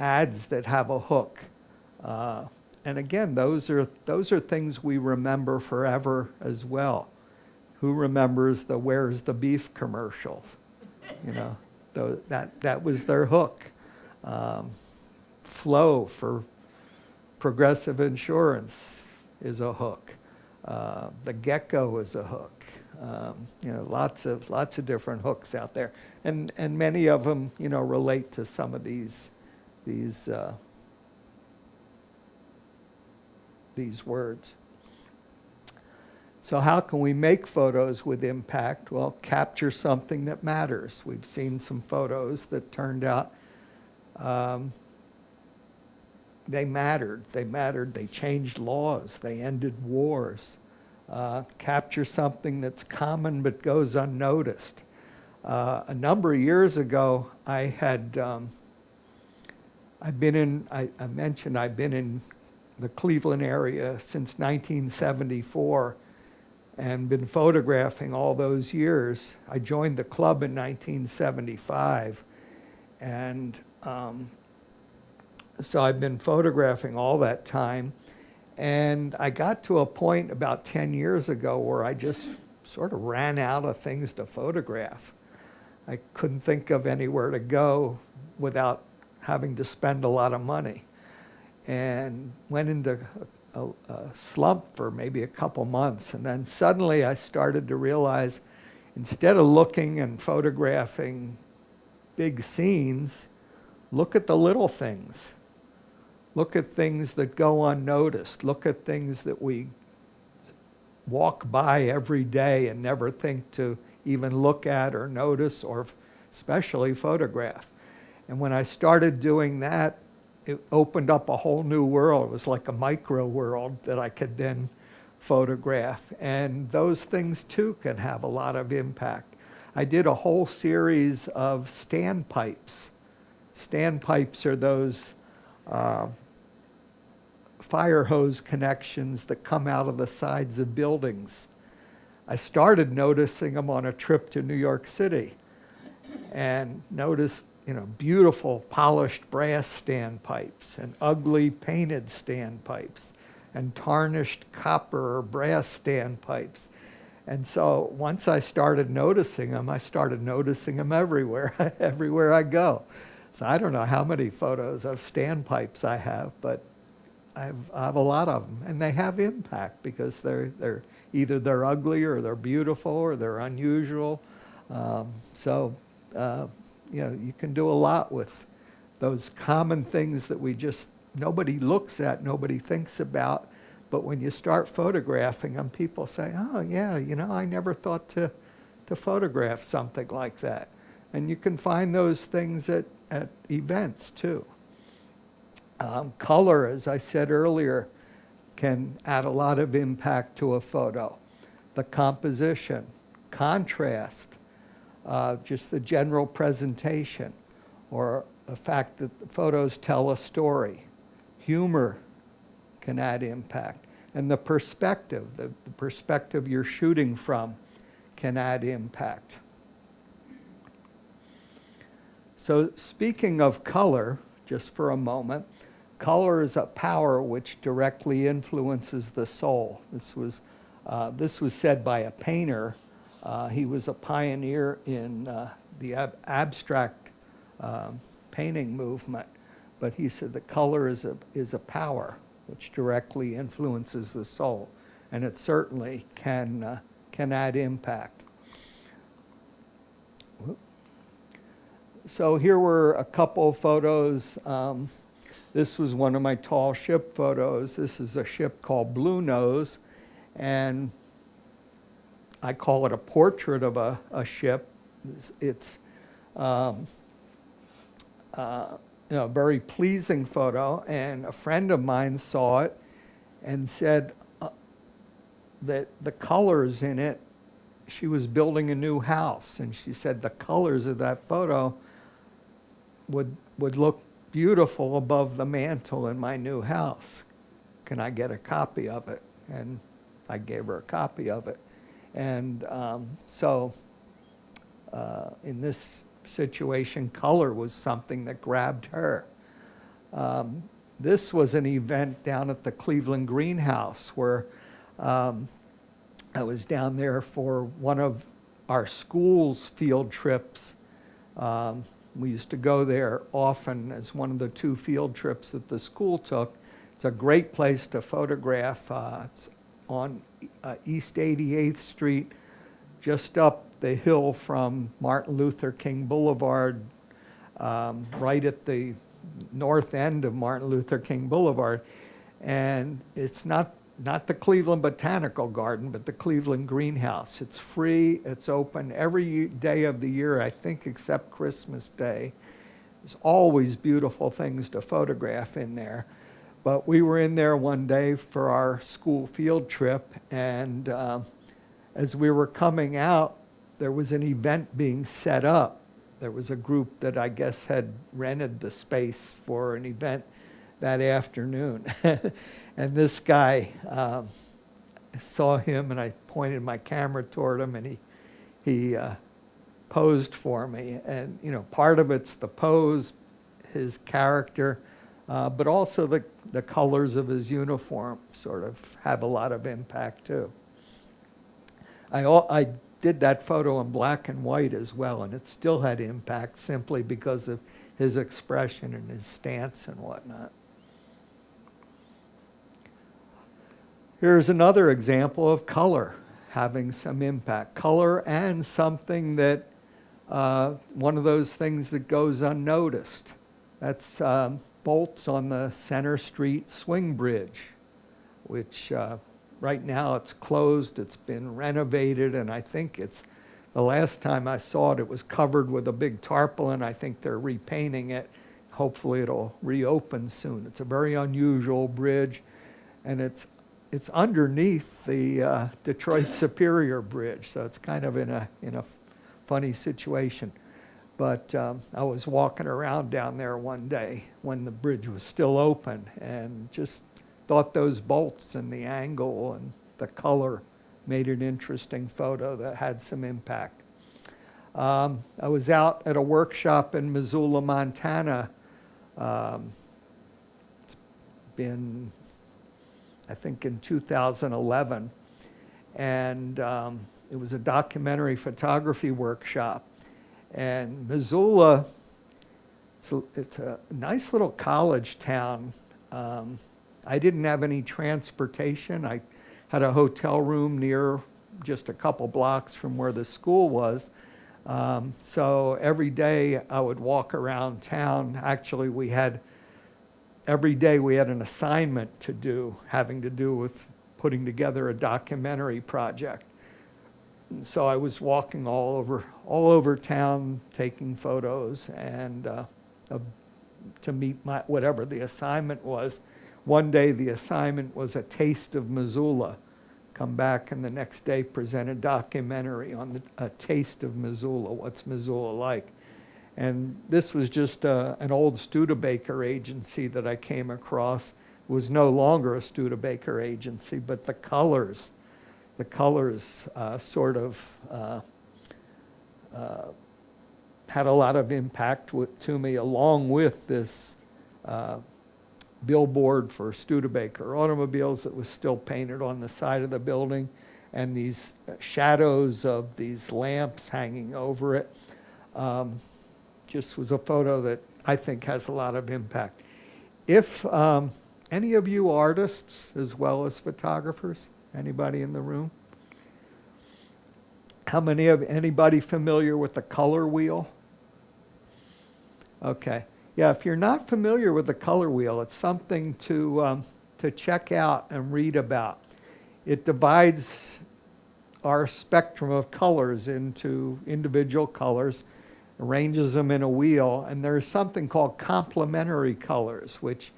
ads that have a hook. And again, those are things we remember forever as well. Who remembers the "Where's the Beef" commercials? That was their hook. Flow for Progressive Insurance is a hook. The gecko is a hook. Lots of different hooks out there, and many of them, relate to some of these words. So how can we make photos with impact? Well, capture something that matters. We've seen some photos that turned out they mattered. They changed laws. They ended wars. Capture something that's common but goes unnoticed. A number of years ago, I mentioned I've been in the Cleveland area since 1974 and been photographing all those years. I joined the club in 1975, and so I've been photographing all that time. And I got to a point about 10 years ago where I just sort of ran out of things to photograph. I couldn't think of anywhere to go without having to spend a lot of money, and went into a slump for maybe a couple months. And then suddenly I started to realize, instead of looking and photographing big scenes, look at the little things. Look at things that go unnoticed. Look at things that we walk by every day and never think to even look at or notice, or especially photograph. And when I started doing that, it opened up a whole new world. It was like a micro world that I could then photograph. And those things too can have a lot of impact. I did a whole series of standpipes. Standpipes are those fire hose connections that come out of the sides of buildings. I started noticing them on a trip to New York City, and noticed, beautiful polished brass standpipes and ugly painted standpipes and tarnished copper or brass standpipes. And so once I started noticing them, I started noticing them everywhere, everywhere I go. So I don't know how many photos of standpipes I have, but I have a lot of them, and they have impact because they're either they're ugly or they're beautiful or they're unusual. You can do a lot with those common things that nobody looks at, nobody thinks about. But when you start photographing them, people say, oh yeah, I never thought to photograph something like that. And you can find those things at events too. Color, as I said earlier, can add a lot of impact to a photo. The composition, contrast, just the general presentation, or the fact that the photos tell a story. Humor can add impact. And the perspective you're shooting from can add impact. So speaking of color, just for a moment, color is a power which directly influences the soul. This was said by a painter. He was a pioneer in the abstract painting movement, but he said that color is a power which directly influences the soul, and it certainly can add impact. So here were a couple of photos. This was one of my tall ship photos. This is a ship called Blue Nose, and I call it a portrait of a ship. It's a very pleasing photo, and a friend of mine saw it and said that the colors in it, she was building a new house, and she said the colors of that photo would look beautiful above the mantle in my new house. Can I get a copy of it? And I gave her a copy of it. And in this situation, color was something that grabbed her. This was an event down at the Cleveland Greenhouse where I was down there for one of our school's field trips. We used to go there often as one of the 2 field trips that the school took. It's a great place to photograph. It's on East 88th Street, just up the hill from Martin Luther King Boulevard, right at the north end of Martin Luther King Boulevard. And it's not the Cleveland Botanical Garden, but the Cleveland Greenhouse. It's free, it's open every day of the year, I think, except Christmas Day. There's always beautiful things to photograph in there. But we were in there one day for our school field trip, and as we were coming out, there was an event being set up. There was a group that I guess had rented the space for an event that afternoon. And this guy, saw him, and I pointed my camera toward him, and he posed for me. And part of it's the pose, his character, but also the colors of his uniform sort of have a lot of impact too. I did that photo in black and white as well, and it still had impact simply because of his expression and his stance and whatnot. Here's another example of color having some impact. Color and something that, one of those things that goes unnoticed. That's bolts on the Center Street swing bridge, which right now it's closed, it's been renovated, and I think the last time I saw it, it was covered with a big tarpaulin. I think they're repainting it. Hopefully it'll reopen soon. It's a very unusual bridge, and it's underneath the Detroit Superior Bridge, so it's kind of in a funny situation. But I was walking around down there one day when the bridge was still open, and just thought those bolts and the angle and the color made an interesting photo that had some impact. I was out at a workshop in Missoula, Montana. It's been, I think, in 2011, and it was a documentary photography workshop. And Missoula, it's a nice little college town. I didn't have any transportation. I had a hotel room near just a couple blocks from where the school was. So every day I would walk around town. Actually, every day we had an assignment to do, having to do with putting together a documentary project. And so I was walking all over town, taking photos, and to meet whatever the assignment was. One day the assignment was a taste of Missoula. Come back and the next day present a documentary on a taste of Missoula, what's Missoula like. And this was just an old Studebaker agency that I came across. It was no longer a Studebaker agency, but the colors sort of had a lot of impact to me, along with this billboard for Studebaker automobiles that was still painted on the side of the building, and these shadows of these lamps hanging over it. Just was a photo that I think has a lot of impact. If any of you artists as well as photographers, anybody in the room? Anybody familiar with the color wheel? Okay. Yeah, if you're not familiar with the color wheel, it's something to check out and read about. It divides our spectrum of colors into individual colors, arranges them in a wheel, and there's something called complementary colors, which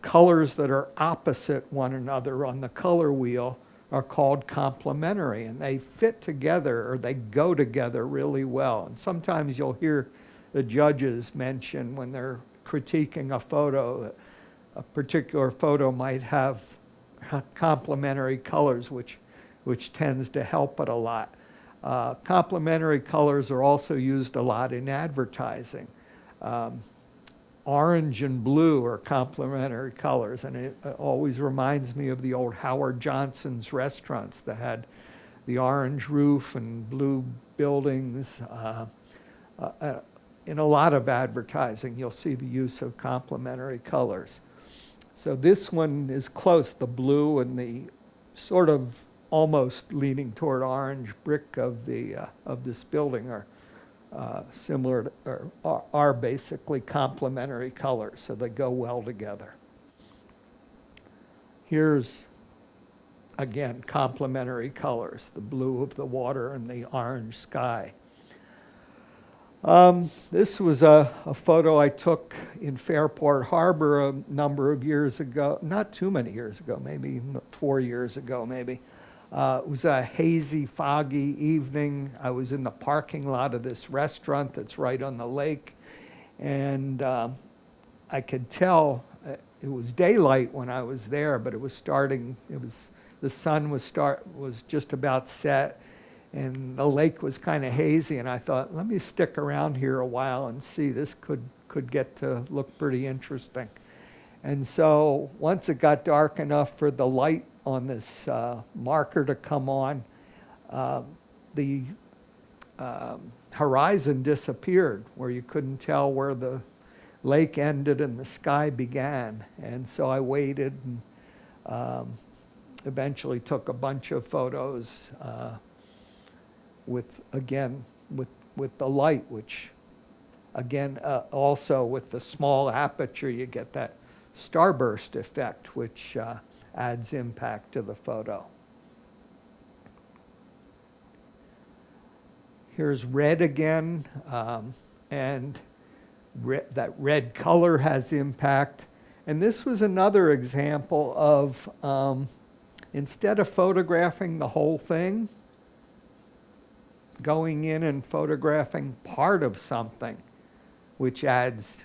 colors that are opposite one another on the color wheel are called complementary, and they fit together, or they go together really well. And sometimes you'll hear the judges mention when they're critiquing a photo that a particular photo might have complementary colors, which tends to help it a lot. Complementary colors are also used a lot in advertising. Orange and blue are complementary colors, and it always reminds me of the old Howard Johnson's restaurants that had the orange roof and blue buildings. In a lot of advertising, you'll see the use of complementary colors. So this one is close. The blue and the sort of almost leaning toward orange brick of this building are similar to, or are basically complementary colors, so they go well together. Here's, again, complementary colors, the blue of the water and the orange sky. This was a photo I took in Fairport Harbor a number of years ago, not too many years ago, maybe 4 years ago maybe. It was a hazy, foggy evening. I was in the parking lot of this restaurant that's right on the lake, and I could tell it was daylight when I was there, but the sun was just about set, and the lake was kind of hazy, and I thought, let me stick around here a while and see. This could get to look pretty interesting. And so once it got dark enough for the light on this marker to come on, the horizon disappeared, where you couldn't tell where the lake ended and the sky began. And so I waited and eventually took a bunch of photos with the light, which again, also with the small aperture, you get that starburst effect, which adds impact to the photo. Here's red again, and that red color has impact. And this was another example of, instead of photographing the whole thing, going in and photographing part of something, which adds,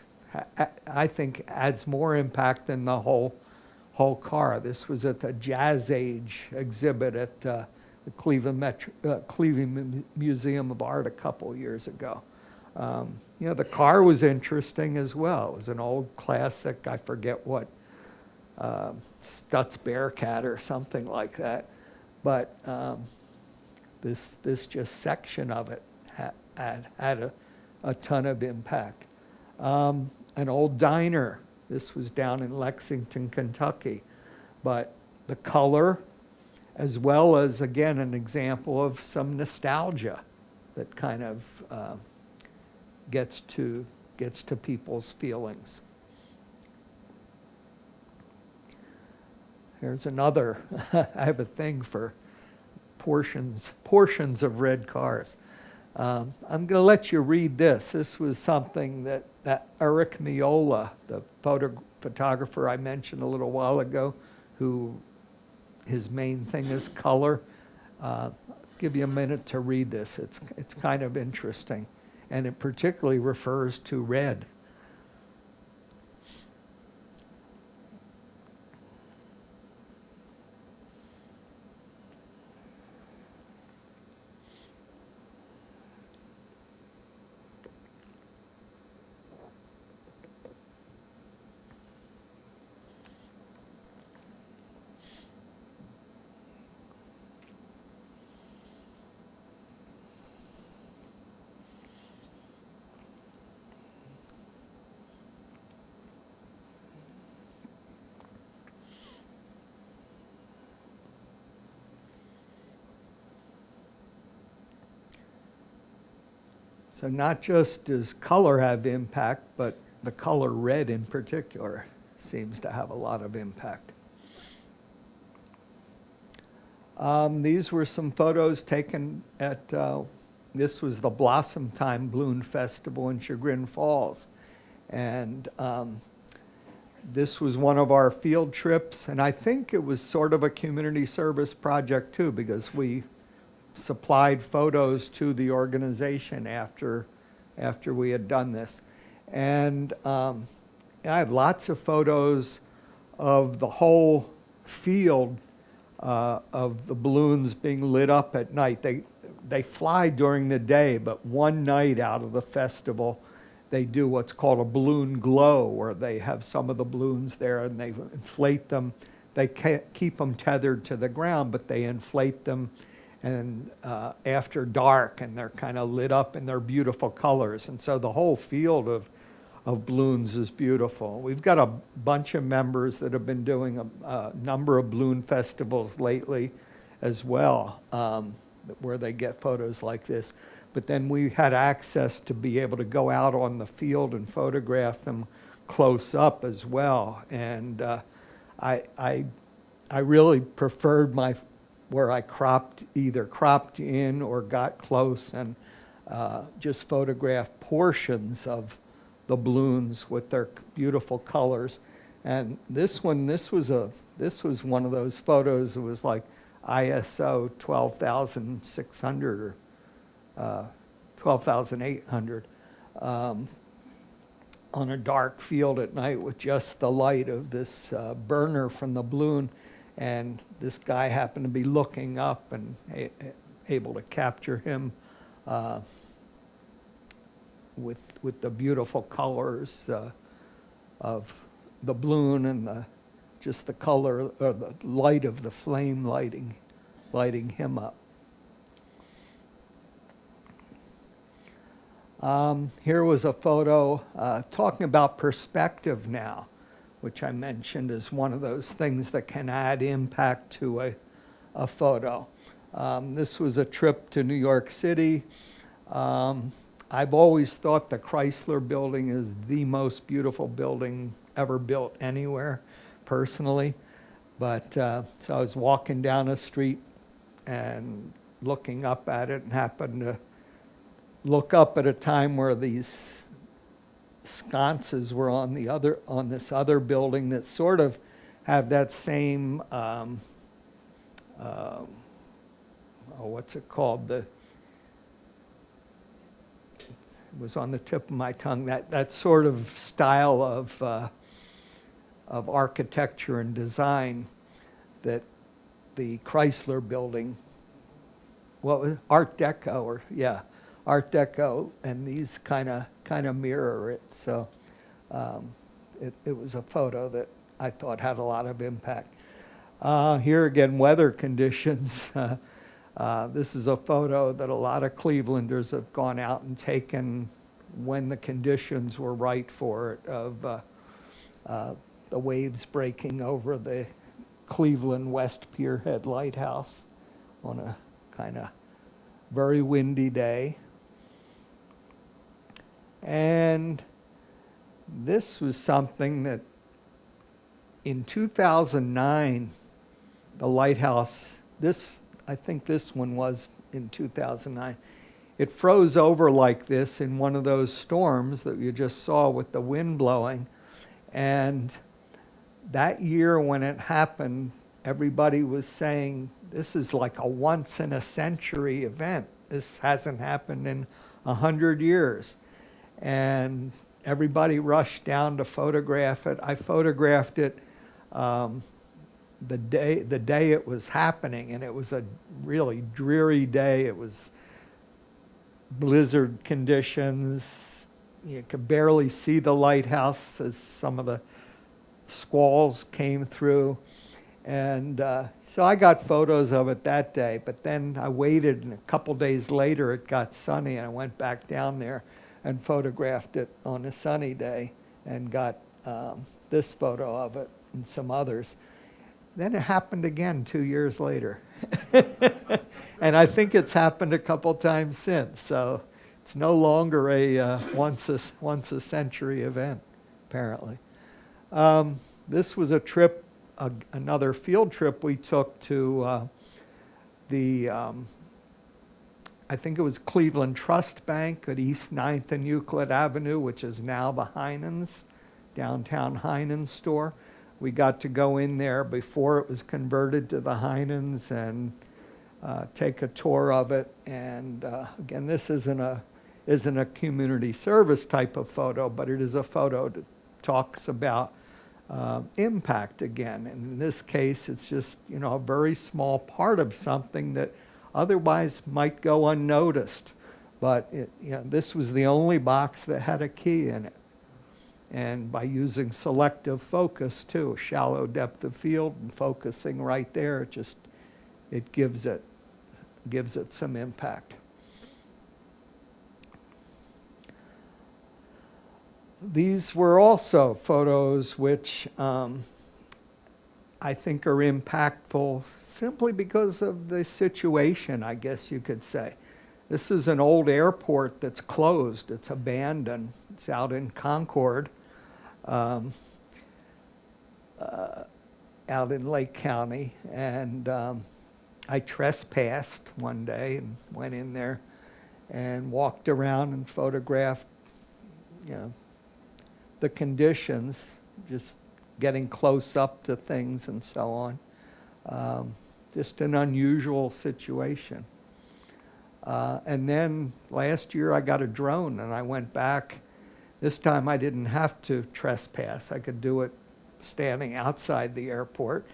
I think, adds more impact than the whole car. This was at the Jazz Age exhibit at the Cleveland Museum of Art a couple years ago. The car was interesting as well. It was an old classic, I forget what, Stutz Bearcat or something like that. But this just section of it had a ton of impact. An old diner. This was down in Lexington, Kentucky. But the color, as well as, again, an example of some nostalgia that kind of gets to people's feelings. Here's another. I have a thing for portions of red cars. I'm going to let you read this. This was something that Eric Miola, the photographer I mentioned a little while ago, who his main thing is color. I'll give you a minute to read this. It's kind of interesting, and it particularly refers to red. So not just does color have impact, but the color red in particular seems to have a lot of impact. These were some photos taken at, this was the Blossom Time Balloon Festival in Chagrin Falls. And this was one of our field trips, and I think it was sort of a community service project too, because we supplied photos to the organization after we had done this. And I have lots of photos of the whole field of the balloons being lit up at night. They fly during the day, but one night out of the festival, they do what's called a balloon glow, where they have some of the balloons there and they inflate them. They keep them tethered to the ground, but they inflate them and after dark, and they're kind of lit up in their beautiful colors. And so the whole field of balloons is beautiful. We've got a bunch of members that have been doing a number of balloon festivals lately as well, where they get photos like this. But then we had access to be able to go out on the field and photograph them close up as well. And I really preferred where I either cropped in or got close and just photographed portions of the balloons with their beautiful colors. And this was one of those photos that was like ISO 12,600 or 12,800 on a dark field at night with just the light of this burner from the balloon. And this guy happened to be looking up and able to capture him with the beautiful colors of the balloon and just the color or the light of the flame lighting him up. Here was a photo talking about perspective now, which I mentioned is one of those things that can add impact to a photo. This was a trip to New York City. I've always thought the Chrysler Building is the most beautiful building ever built anywhere, personally. But so I was walking down a street and looking up at it, and happened to look up at a time where these sconces were on this other building that sort of have that same what's it called? It was on the tip of my tongue. That sort of style of architecture and design that the Chrysler Building, what was it? Art Deco, Art Deco, and these kind of mirror it. So it was a photo that I thought had a lot of impact. Here again, weather conditions. This is a photo that a lot of Clevelanders have gone out and taken when the conditions were right for it, of the waves breaking over the Cleveland West Pierhead Lighthouse on a kind of very windy day. And this was something that in 2009, the lighthouse, I think this one was in 2009, it froze over like this in one of those storms that you just saw with the wind blowing. And that year when it happened, everybody was saying, this is like a once in a century event. This hasn't happened in 100 years. And everybody rushed down to photograph it. I photographed it the day it was happening, and it was a really dreary day. It was blizzard conditions. You could barely see the lighthouse as some of the squalls came through. And so I got photos of it that day, but then I waited, and a couple days later it got sunny, and I went back down there and photographed it on a sunny day and got this photo of it and some others. Then it happened again 2 years later. And I think it's happened a couple times since, so it's no longer a once a century event, apparently. This was a trip, another field trip we took to I think it was Cleveland Trust Bank at East 9th and Euclid Avenue, which is now the Heinen's, downtown Heinen's store. We got to go in there before it was converted to the Heinen's and take a tour of it. And again, this isn't a community service type of photo, but it is a photo that talks about impact again. And in this case, it's just, a very small part of something that otherwise might go unnoticed. But this was the only box that had a key in it. And by using selective focus too, shallow depth of field and focusing right there, it gives it some impact. These were also photos which I think are impactful simply because of the situation, I guess you could say. This is an old airport that's closed. It's abandoned. It's out in Concord, out in Lake County. And I trespassed one day and went in there and walked around and photographed, the conditions, just getting close up to things and so on. Just an unusual situation. And then last year I got a drone and I went back. This time I didn't have to trespass. I could do it standing outside the airport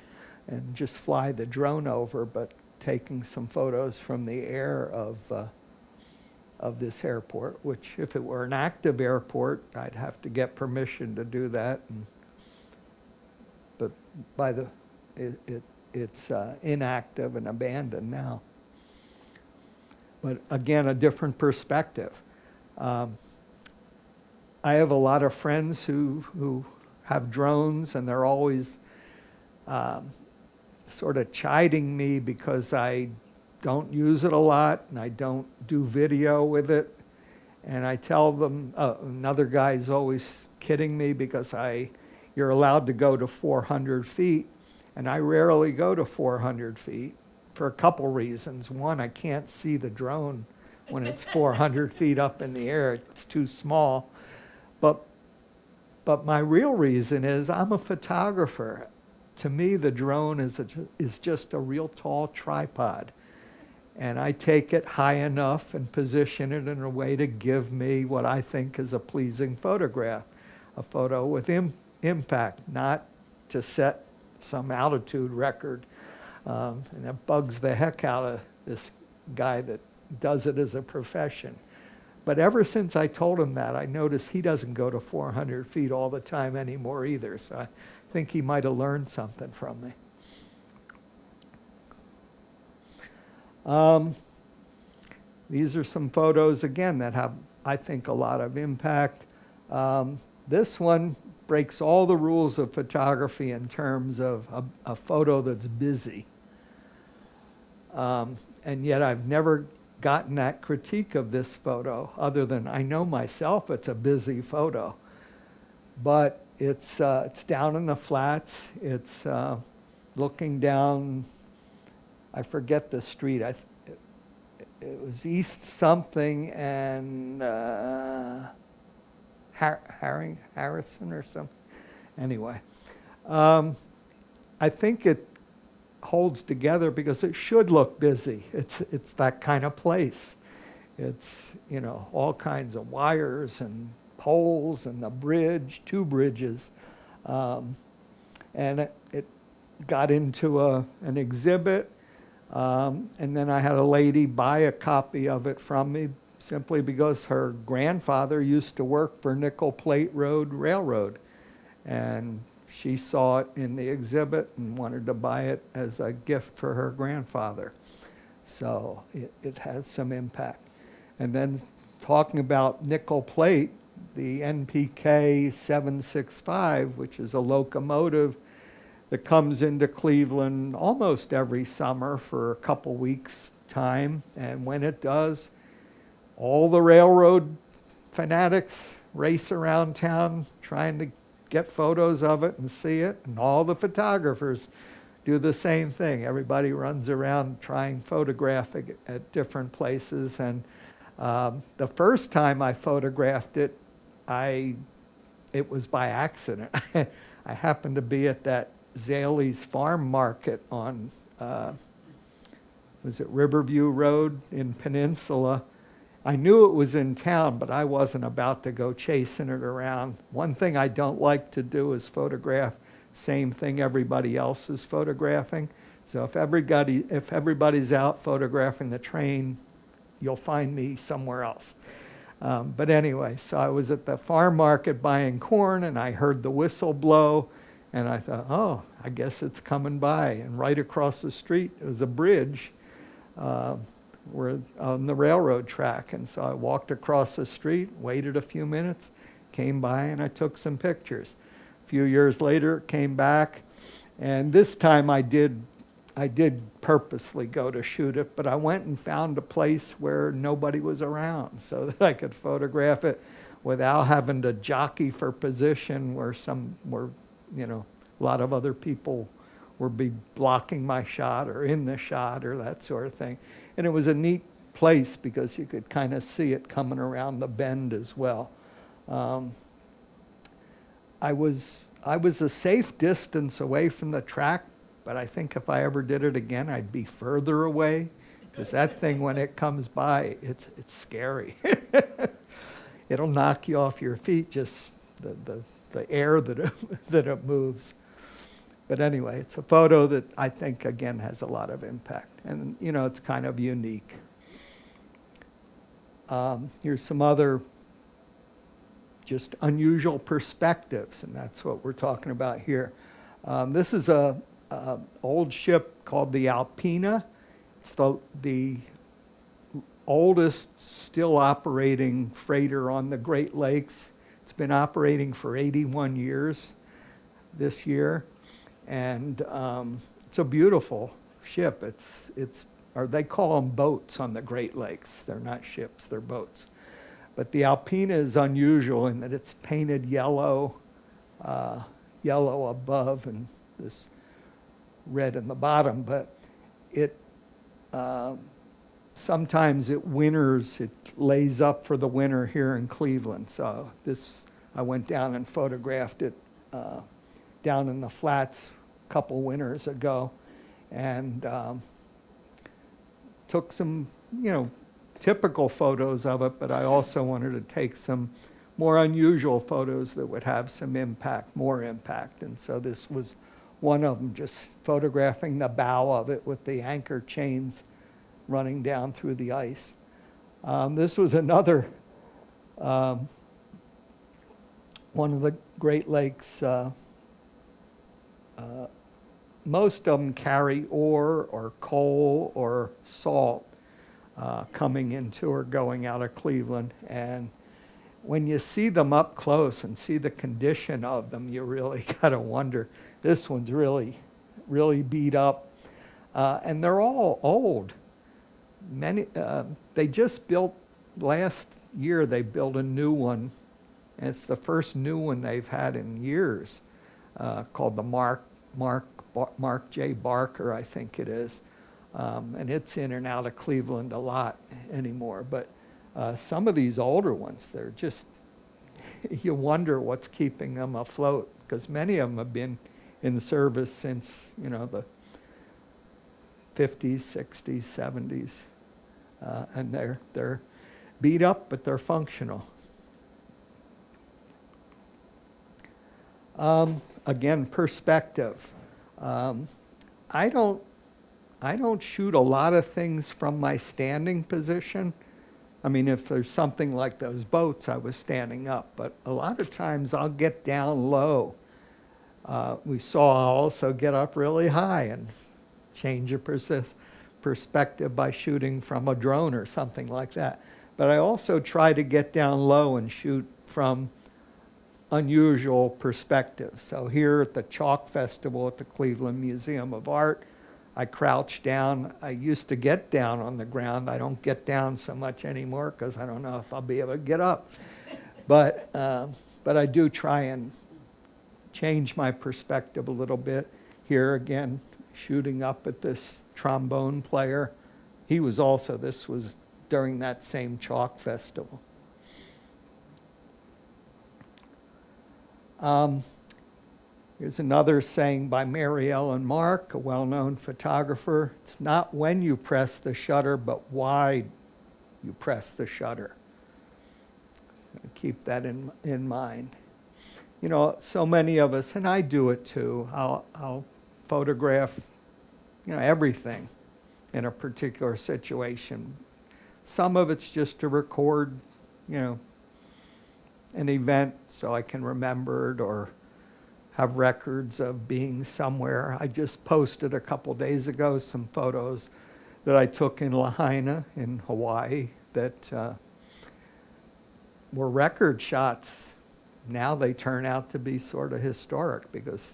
and just fly the drone over, but taking some photos from the air of this airport, which if it were an active airport, I'd have to get permission to do that. But it's inactive and abandoned now. But again, a different perspective. I have a lot of friends who have drones, and they're always sort of chiding me because I don't use it a lot and I don't do video with it. And I tell them, another guy's always kidding me because you're allowed to go to 400 feet, and I rarely go to 400 feet for a couple reasons. One, I can't see the drone when it's 400 feet up in the air. It's too small. But my real reason is I'm a photographer. To me, the drone is just a real tall tripod. And I take it high enough and position it in a way to give me what I think is a pleasing photograph, a photo with impact, not to set some altitude record. And that bugs the heck out of this guy that does it as a profession. But ever since I told him that, I noticed he doesn't go to 400 feet all the time anymore either. So I think he might have learned something from me. These are some photos, again, that have, I think, a lot of impact. This one breaks all the rules of photography in terms of a photo that's busy. And yet I've never gotten that critique of this photo, other than I know myself it's a busy photo. But it's down in the flats. It's looking down, I forget the street. It was East something and Harrison or something. Anyway, I think it holds together because it should look busy. It's that kind of place. It's, you know, all kinds of wires and poles and a bridge, 2 bridges. And it got into an exhibit. And then I had a lady buy a copy of it from me simply because her grandfather used to work for Nickel Plate Road Railroad. And she saw it in the exhibit and wanted to buy it as a gift for her grandfather. So it has some impact. And then talking about nickel plate, the NPK 765, which is a locomotive that comes into Cleveland almost every summer for a couple weeks' time. And when it does, all the railroad fanatics race around town trying to get photos of it and see it. And all the photographers do the same thing. Everybody runs around trying photographing at different places. And the first time I photographed it, it was by accident. I happened to be at that Zaley's Farm Market on, was it Riverview Road in Peninsula. I knew it was in town, but I wasn't about to go chasing it around. One thing I don't like to do is photograph same thing everybody else is photographing. So if everybody's out photographing the train, you'll find me somewhere else. But anyway, so I was at the farm market buying corn, and I heard the whistle blow, and I thought, oh, I guess it's coming by. And right across the street was a bridge. We're on the railroad track. And so I walked across the street, waited a few minutes, came by, and I took some pictures. A few years later, came back, and this time I did purposely go to shoot it, but I went and found a place where nobody was around so that I could photograph it without having to jockey for position where a lot of other people would be blocking my shot or in the shot or that sort of thing. And it was a neat place because you could kind of see it coming around the bend as well. I was a safe distance away from the track, but I think if I ever did it again, I'd be further away because that thing, when it comes by, it's scary. It'll knock you off your feet, just the air that it moves. But anyway, it's a photo that I think, again, has a lot of impact. And, it's kind of unique. Here's some other just unusual perspectives, and that's what we're talking about here. This is a old ship called the Alpina. It's the oldest still operating freighter on the Great Lakes. It's been operating for 81 years this year, and it's a beautiful ship. Or they call them boats on the Great Lakes. They're not ships, they're boats. But the Alpina is unusual in that it's painted yellow, yellow above and this red in the bottom, but it sometimes it winters, it lays up for the winter here in Cleveland. So I went down and photographed it down in the flats a couple winters ago, and took some, typical photos of it, but I also wanted to take some more unusual photos that would have some impact, more impact. And so this was one of them, just photographing the bow of it with the anchor chains running down through the ice. This was another one of the Great Lakes. Most of them carry ore or coal or salt coming into or going out of Cleveland. And when you see them up close and see the condition of them, you really gotta wonder. This one's really, really beat up. And they're all old. They just built, last year they built a new one. And it's the first new one they've had in years, called the Mark J. Barker, I think it is. And it's in and out of Cleveland a lot anymore. But some of these older ones, they're just, you wonder what's keeping them afloat, because many of them have been in service since, the 50s, 60s, 70s. And they're beat up, but they're functional. Again, perspective. I don't shoot a lot of things from my standing position. I mean, if there's something like those boats, I was standing up, but a lot of times I'll get down low. We saw also get up really high and change your perspective by shooting from a drone or something like that. But I also try to get down low and shoot from unusual perspectives. So here at the Chalk Festival at the Cleveland Museum of Art, I crouched down. I used to get down on the ground. I don't get down so much anymore because I don't know if I'll be able to get up. But I do try and change my perspective a little bit. Here again, shooting up at this trombone player. This was during that same Chalk Festival. Here's another saying by Mary Ellen Mark, a well-known photographer. It's not when you press the shutter, but why you press the shutter. Keep that in mind. So many of us, and I do it too, I'll photograph, everything in a particular situation. Some of it's just to record, an event so I can remember it or have records of being somewhere. I just posted a couple days ago some photos that I took in Lahaina in Hawaii that were record shots. Now they turn out to be sort of historic because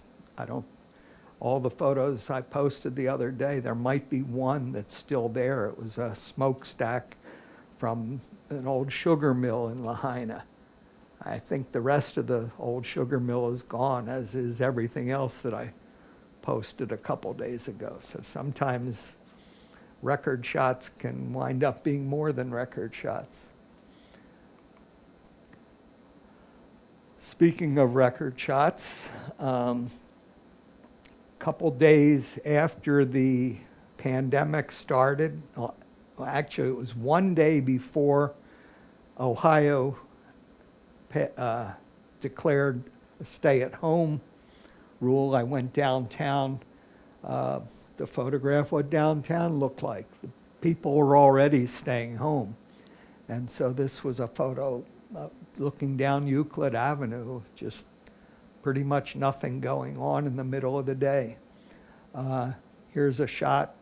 all the photos I posted the other day, there might be one that's still there. It was a smokestack from an old sugar mill in Lahaina. I think the rest of the old sugar mill is gone, as is everything else that I posted a couple days ago. So sometimes record shots can wind up being more than record shots. Speaking of record shots, couple days after the pandemic started, well, actually it was one day before Ohio declared a stay-at-home rule, I went downtown to photograph what downtown looked like. The people were already staying home. And so this was a photo looking down Euclid Avenue, just pretty much nothing going on in the middle of the day. Here's a shot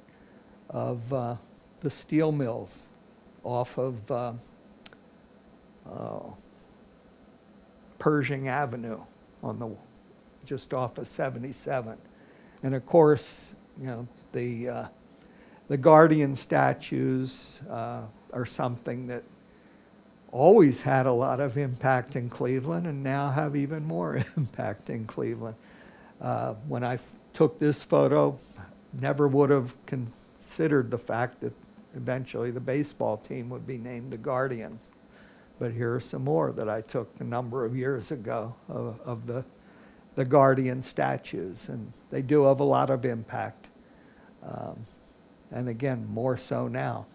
of the steel mills off of Pershing Avenue just off of 77. And of course, the Guardian statues are something that always had a lot of impact in Cleveland and now have even more impact in Cleveland. When I took this photo, never would have considered the fact that eventually the baseball team would be named the Guardians. But here are some more that I took a number of years ago of the Guardian statues, and they do have a lot of impact. And again, more so now.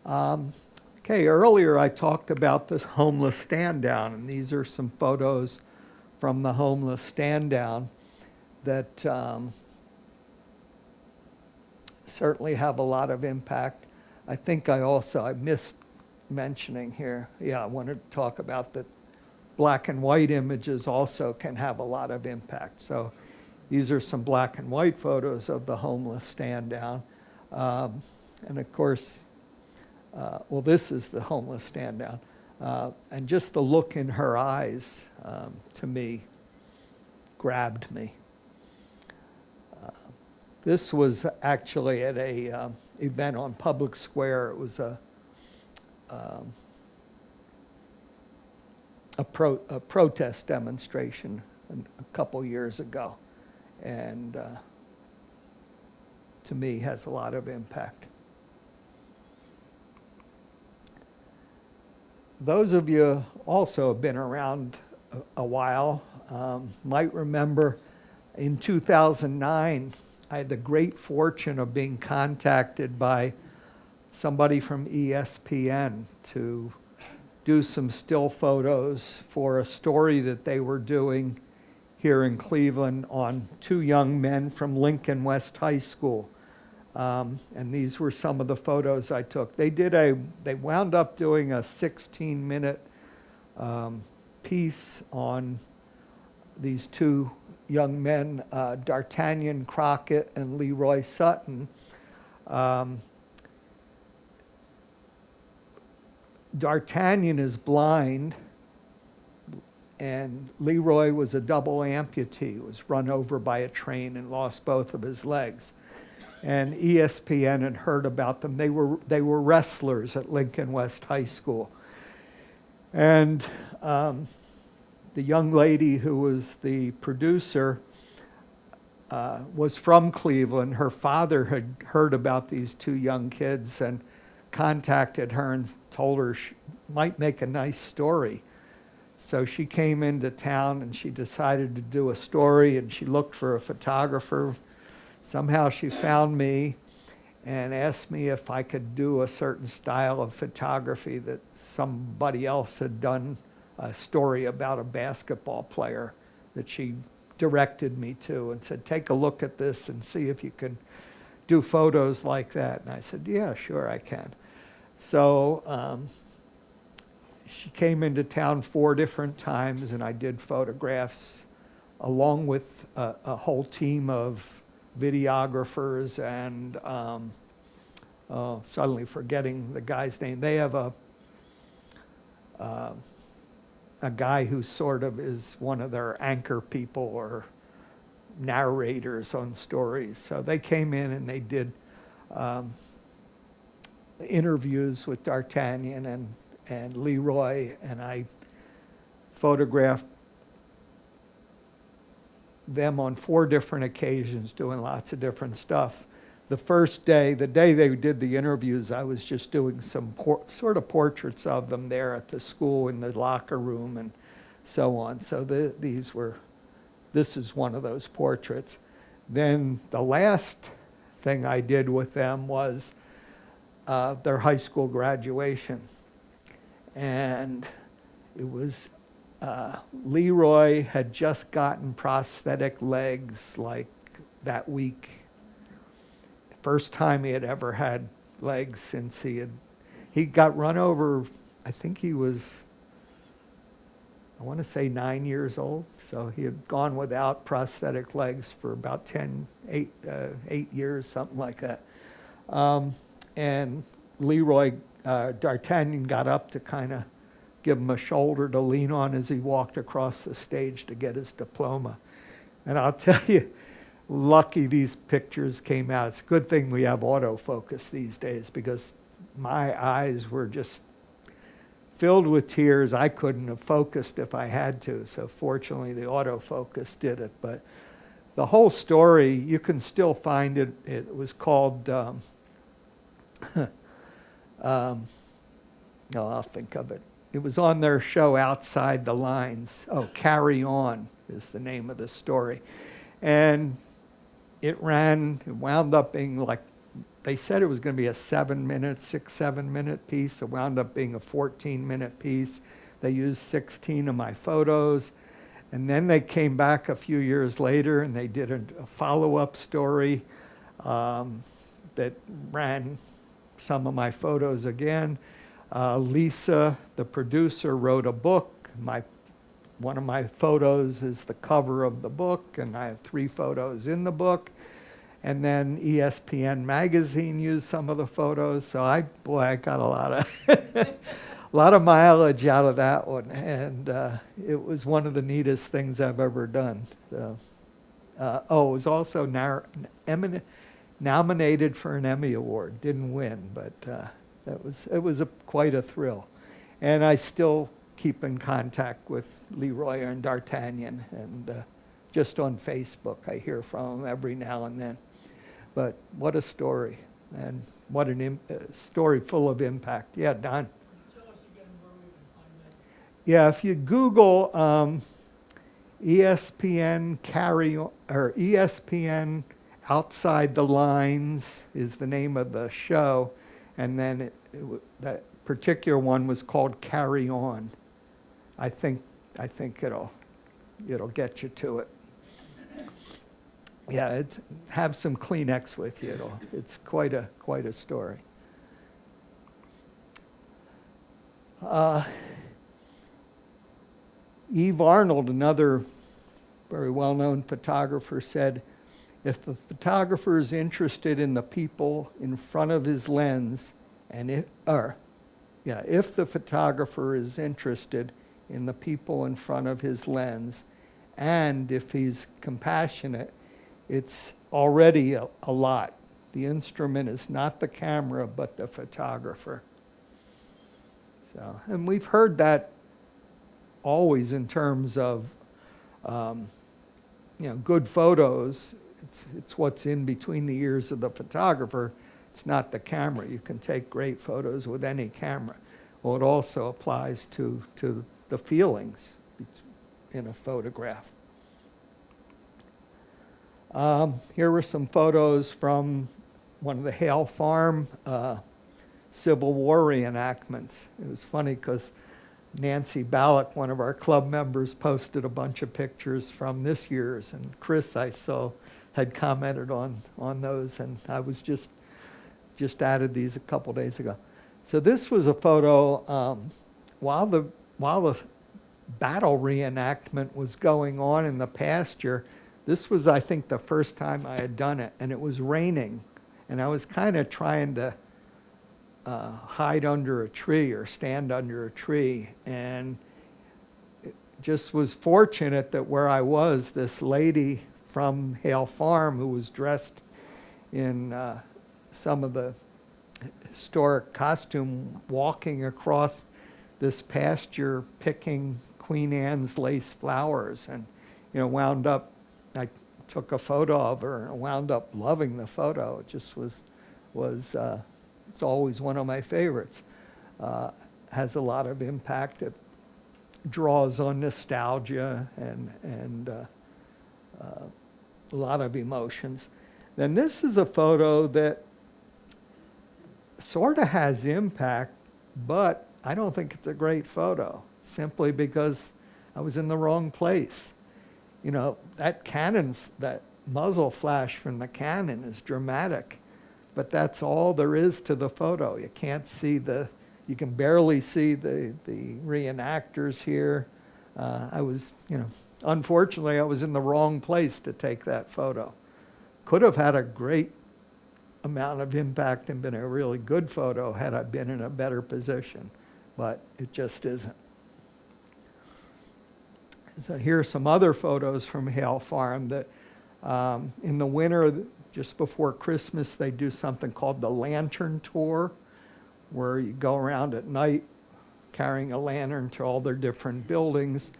Okay, earlier I talked about this homeless stand down, and these are some photos from the homeless stand down that certainly have a lot of impact. I think I missed mentioning here, I wanted to talk about that black and white images also can have a lot of impact. So these are some black and white photos of the homeless stand down. And of course, this is the homeless stand down. And just the look in her eyes, to me, grabbed me. This was actually at a event on Public Square. It was a protest demonstration a couple years ago, and to me has a lot of impact. Those of you also have been around a while might remember in 2009 I had the great fortune of being contacted by somebody from ESPN to do some still photos for a story that they were doing here in Cleveland on two young men from Lincoln West High School. And these were some of the photos I took. They wound up doing a 16-minute piece on these two young men, D'Artagnan Crockett and Leroy Sutton. D'Artagnan is blind, and Leroy was a double amputee. He was run over by a train and lost both of his legs. And ESPN had heard about them. They were wrestlers at Lincoln West High School. And the young lady who was the producer was from Cleveland. Her father had heard about these two young kids and contacted her and told her she might make a nice story. So she came into town and she decided to do a story, and she looked for a photographer. Somehow she found me and asked me if I could do a certain style of photography that somebody else had done a story about a basketball player that she directed me to, and said, take a look at this and see if you can do photos like that. And I said, yeah, sure I can. So she came into town 4 different times, and I did photographs along with a whole team of videographers and suddenly forgetting the guy's name. They have a guy who sort of is one of their anchor people or narrators on stories. So they came in and they did interviews with D'Artagnan and Leroy, and I photographed them on 4 different occasions doing lots of different stuff. The first day, the day they did the interviews, I was just doing some sort of portraits of them there at the school in the locker room and so on. So this is one of those portraits. Then the last thing I did with them was their high school graduation. And it was Leroy had just gotten prosthetic legs like that week. First time he had ever had legs since he got run over. I think he was, I want to say 9 years old. So he had gone without prosthetic legs for about 8 years, something like that. And Leroy D'Artagnan got up to kind of give him a shoulder to lean on as he walked across the stage to get his diploma. And I'll tell you, lucky these pictures came out. It's a good thing we have autofocus these days, because my eyes were just filled with tears. I couldn't have focused if I had to, so fortunately the autofocus did it. But the whole story, you can still find it. It was called, no, I'll think of it. It was on their show Outside the Lines. Oh, Carry On is the name of the story. And it wound up being like, they said it was going to be a 7-minute piece. It wound up being a 14-minute piece. They used 16 of my photos. And then they came back a few years later and they did a follow-up story that ran some of my photos again. Lisa, the producer, wrote a book. One of my photos is the cover of the book, and I have 3 photos in the book. And then ESPN magazine used some of the photos. So I got a lot of lot of mileage out of that one, and it was one of the neatest things I've ever done. So, it was also nominated for an Emmy Award. Didn't win, but it was quite a thrill. And I still keep in contact with Leroy and D'Artagnan, and just on Facebook I hear from him every now and then. But what a story, and what a story full of impact. Yeah, Don? Tell us again where we can find that. Yeah, if you Google ESPN or ESPN Outside the Lines is the name of the show, and then that particular one was called Carry On. I think it'll get you to it. Yeah, have some Kleenex with you. It's quite a story. Eve Arnold, another very well-known photographer, said, if the photographer is interested in the people in front of his lens, if the photographer is interested in the people in front of his lens, and if he's compassionate, it's already a lot. The instrument is not the camera, but the photographer. So, and we've heard that always in terms of, good photos. It's what's in between the ears of the photographer. It's not the camera. You can take great photos with any camera. Well, it also applies to the feelings in a photograph. Here were some photos from one of the Hale Farm Civil War reenactments. It was funny because Nancy Ballack, one of our club members, posted a bunch of pictures from this year's, and Chris, I saw, had commented on those, and I was just added these a couple days ago. So this was a photo while the battle reenactment was going on in the pasture. This was, I think, the first time I had done it, and it was raining, and I was kind of trying to hide under a tree or stand under a tree, and it just was fortunate that where I was, this lady from Hale Farm who was dressed in some of the historic costume, walking across this pasture picking Queen Anne's lace flowers, and wound up, I took a photo of her and wound up loving the photo. It just was it's always one of my favorites. Has a lot of impact. It draws on nostalgia and a lot of emotions. Then this is a photo that sort of has impact, but I don't think it's a great photo, simply because I was in the wrong place. That muzzle flash from the cannon is dramatic, but that's all there is to the photo. You can't see you can barely see the reenactors here. Unfortunately, I was in the wrong place to take that photo. Could have had a great amount of impact and been a really good photo had I been in a better position, but it just isn't. So here are some other photos from Hale Farm that in the winter, just before Christmas, they do something called the Lantern Tour, where you go around at night carrying a lantern to all their different buildings.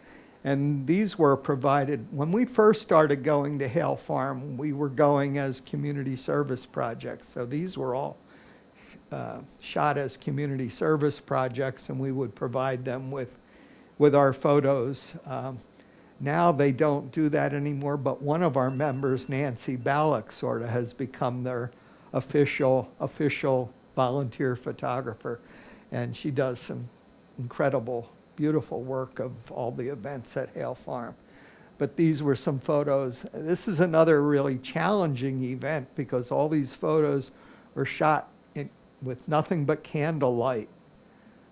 And these were provided, when we first started going to Hale Farm, we were going as community service projects. So these were all shot as community service projects, and we would provide them with our photos. Now they don't do that anymore, but one of our members, Nancy Ballack, sort of has become their official volunteer photographer, and she does some incredible, beautiful work of all the events at Hale Farm. But these were some photos. This is another really challenging event because all these photos were shot with nothing but candlelight.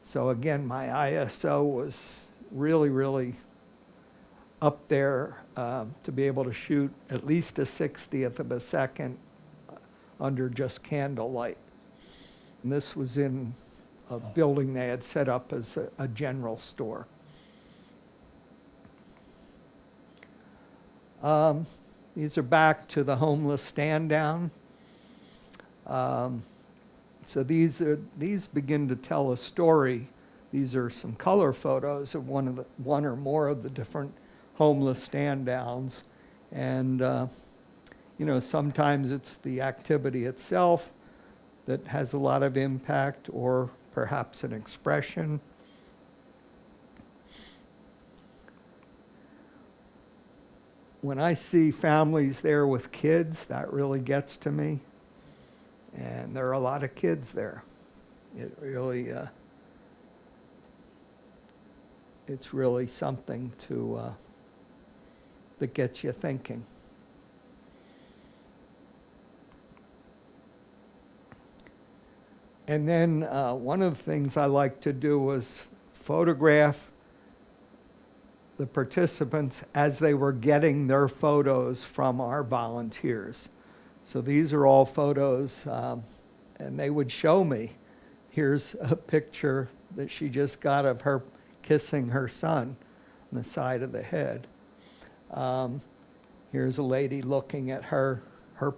So again, my ISO was really, really up there to be able to shoot at least a 60th of a second under just candlelight. And this was in a building they had set up as a general store. These are back to the homeless stand down. So these begin to tell a story. These are some color photos of one or more of the different homeless stand downs. And sometimes it's the activity itself that has a lot of impact, or perhaps an expression. When I see families there with kids, that really gets to me. And there are a lot of kids there. It really, it's really something that gets you thinking. And then one of the things I like to do was photograph the participants as they were getting their photos from our volunteers. So these are all photos, and they would show me. Here's a picture that she just got of her kissing her son on the side of the head. Here's a lady looking at her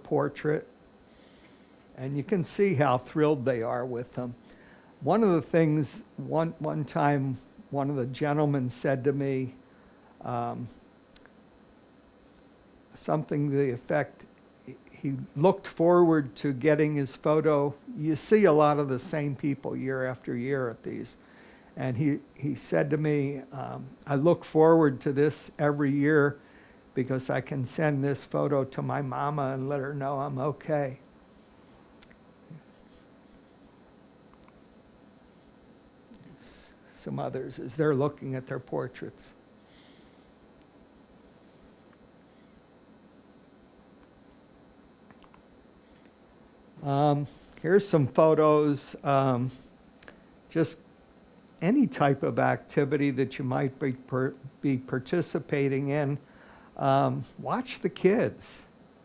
portrait. And you can see how thrilled they are with them. One of the things, one time, one of the gentlemen said to me, something to the effect, he looked forward to getting his photo. You see a lot of the same people year after year at these. And he said to me, I look forward to this every year because I can send this photo to my mama and let her know I'm okay. Some others as they're looking at their portraits. Here's some photos, just any type of activity that you might be participating in. Watch the kids.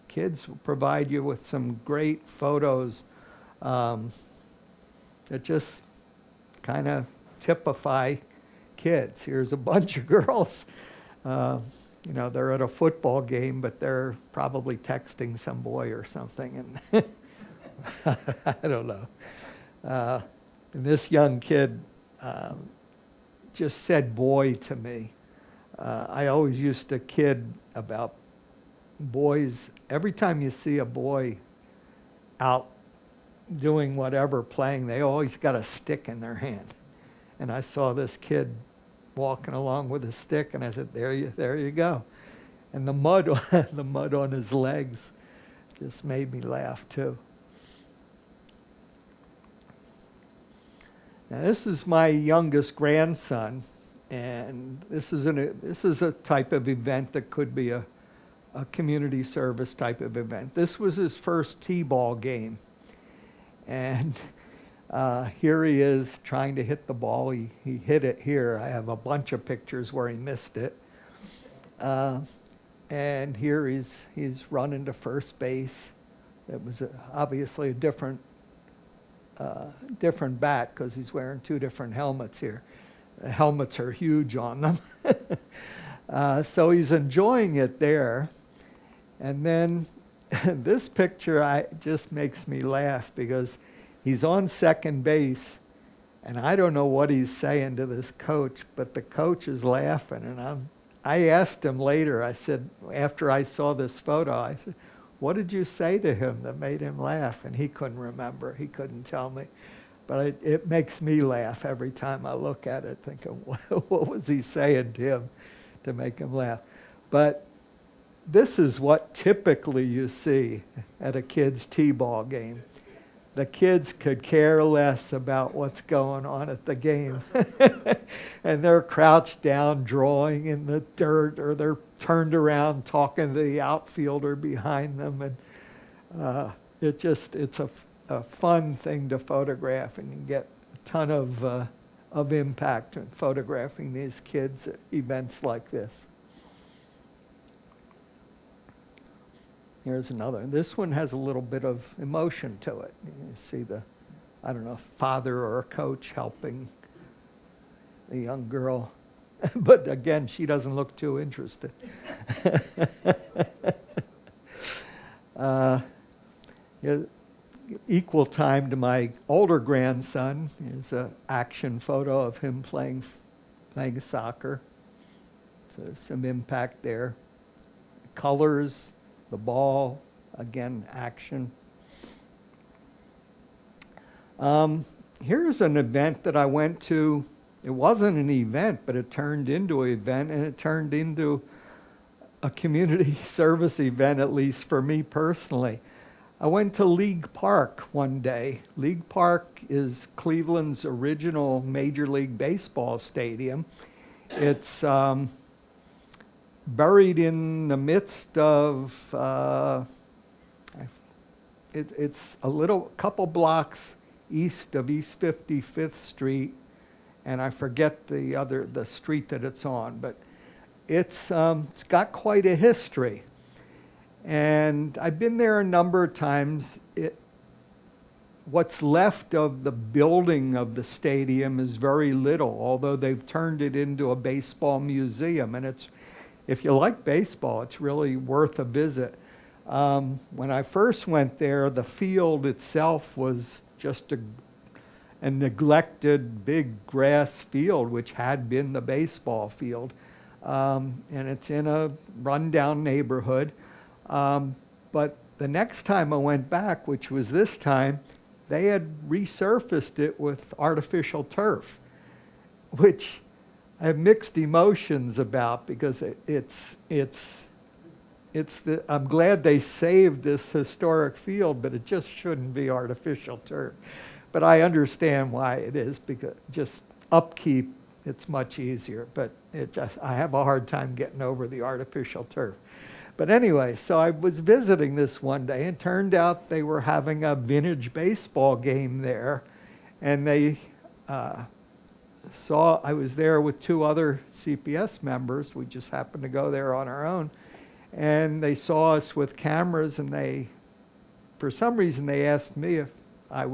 Kids will provide you with some great photos that just kind of typify kids. Here's a bunch of girls. They're at a football game, but they're probably texting some boy or something, and I don't know. And this young kid just said boy to me. I always used to kid about boys. Every time you see a boy out doing whatever, playing, they always got a stick in their hand. And I saw this kid walking along with a stick, and I said, there you go. And the mud on his legs just made me laugh too. Now this is my youngest grandson, and this is a type of event that could be a community service type of event. This was his first t-ball game, and here he is trying to hit the ball. He hit it here. I have a bunch of pictures where he missed it. And here he's running to first base. It was obviously a different different bat because he's wearing two different helmets here. The helmets are huge on them. So he's enjoying it there. And then this picture just makes me laugh because he's on second base, and I don't know what he's saying to this coach, but the coach is laughing. And I asked him later, I said, after I saw this photo, I said, what did you say to him that made him laugh? And he couldn't remember. He couldn't tell me. But it makes me laugh every time I look at it, thinking, what was he saying to him to make him laugh? But this is what typically you see at a kid's t-ball game. The kids could care less about what's going on at the game. And they're crouched down drawing in the dirt, or they're turned around talking to the outfielder behind them. And it's a fun thing to photograph, and you get a ton of impact in photographing these kids at events like this. Here's another. This one has a little bit of emotion to it. You see I don't know, father or a coach helping the young girl. But again, she doesn't look too interested. Equal time to my older grandson. Here's an action photo of him playing soccer. So some impact there. Colors. The ball, again, action. Here's an event that I went to. It wasn't an event, but it turned into an event, and it turned into a community service event, at least for me personally. I went to League Park one day. League Park is Cleveland's original Major League Baseball stadium. It's buried in the midst of, it's a couple blocks east of East 55th Street, and I forget the street that it's on, but it's got quite a history. And I've been there a number of times. What's left of the building of the stadium is very little, although they've turned it into a baseball museum, and if you like baseball, it's really worth a visit. When I first went there, the field itself was just a neglected big grass field, which had been the baseball field. And it's in a rundown neighborhood. But the next time I went back, which was this time, they had resurfaced it with artificial turf, which I have mixed emotions about, because I'm glad they saved this historic field, but it just shouldn't be artificial turf. But I understand why it is, because just upkeep, it's much easier. But I have a hard time getting over the artificial turf. But anyway, so I was visiting this one day, and turned out they were having a vintage baseball game there, and they I was there with two other CPS members. We just happened to go there on our own. And they saw us with cameras, and for some reason, they asked me if I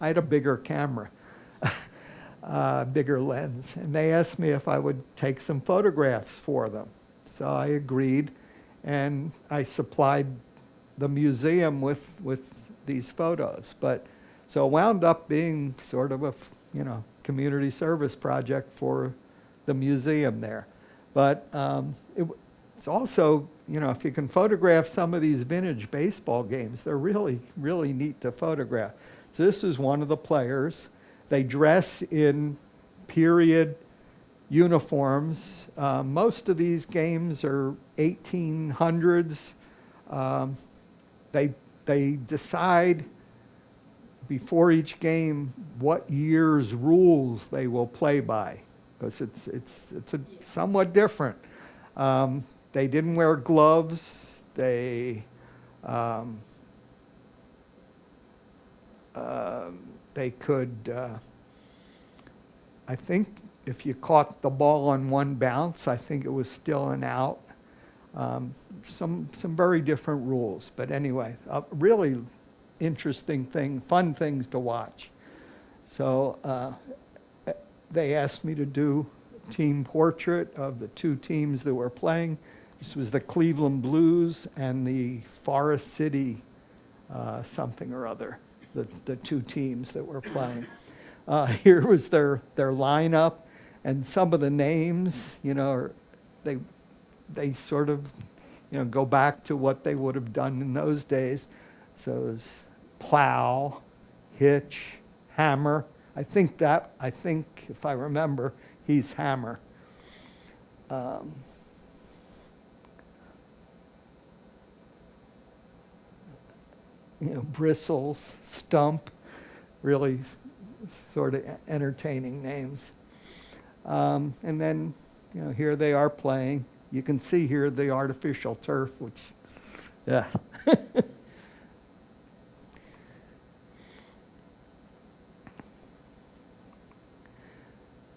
had a bigger camera, bigger lens. And they asked me if I would take some photographs for them. So I agreed, and I supplied the museum with these photos. So it wound up being sort of a, community service project for the museum there. But it's also, if you can photograph some of these vintage baseball games, they're really, really neat to photograph. So this is one of the players. They dress in period uniforms. Most of these games are 1800s. They decide before each game what year's rules they will play by, because it's somewhat different. They didn't wear gloves. They could, I think if you caught the ball on one bounce, I think it was still an out. Some very different rules, but anyway, really interesting thing, fun things to watch. So they asked me to do a team portrait of the two teams that were playing. This was the Cleveland Blues and the Forest City something or other, the two teams that were playing. Here was their lineup, and some of the names, you know, they sort of, you know, go back to what they would have done in those days. So it was Plow, Hitch, Hammer. I think if I remember, he's Hammer. You know, Bristles, Stump, really sort of entertaining names. And then, you know, here they are playing. You can see here the artificial turf, which, yeah.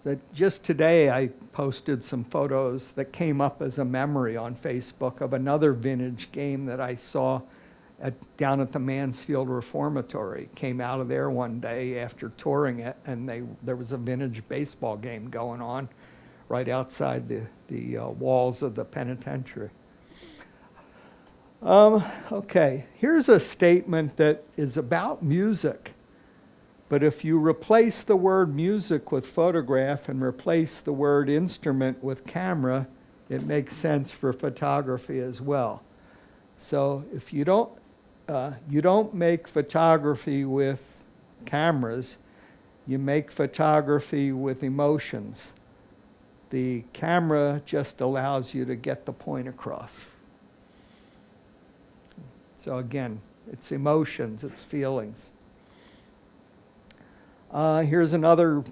That just today I posted some photos that came up as a memory on Facebook of another vintage game that I saw down at the Mansfield Reformatory. Came out of there one day after touring it, and there was a vintage baseball game going on right outside the walls of the penitentiary. Okay, here's a statement that is about music. But if you replace the word music with photograph and replace the word instrument with camera, it makes sense for photography as well. So if you don't make photography with cameras, you make photography with emotions. The camera just allows you to get the point across. So again, it's emotions, it's feelings. Here's another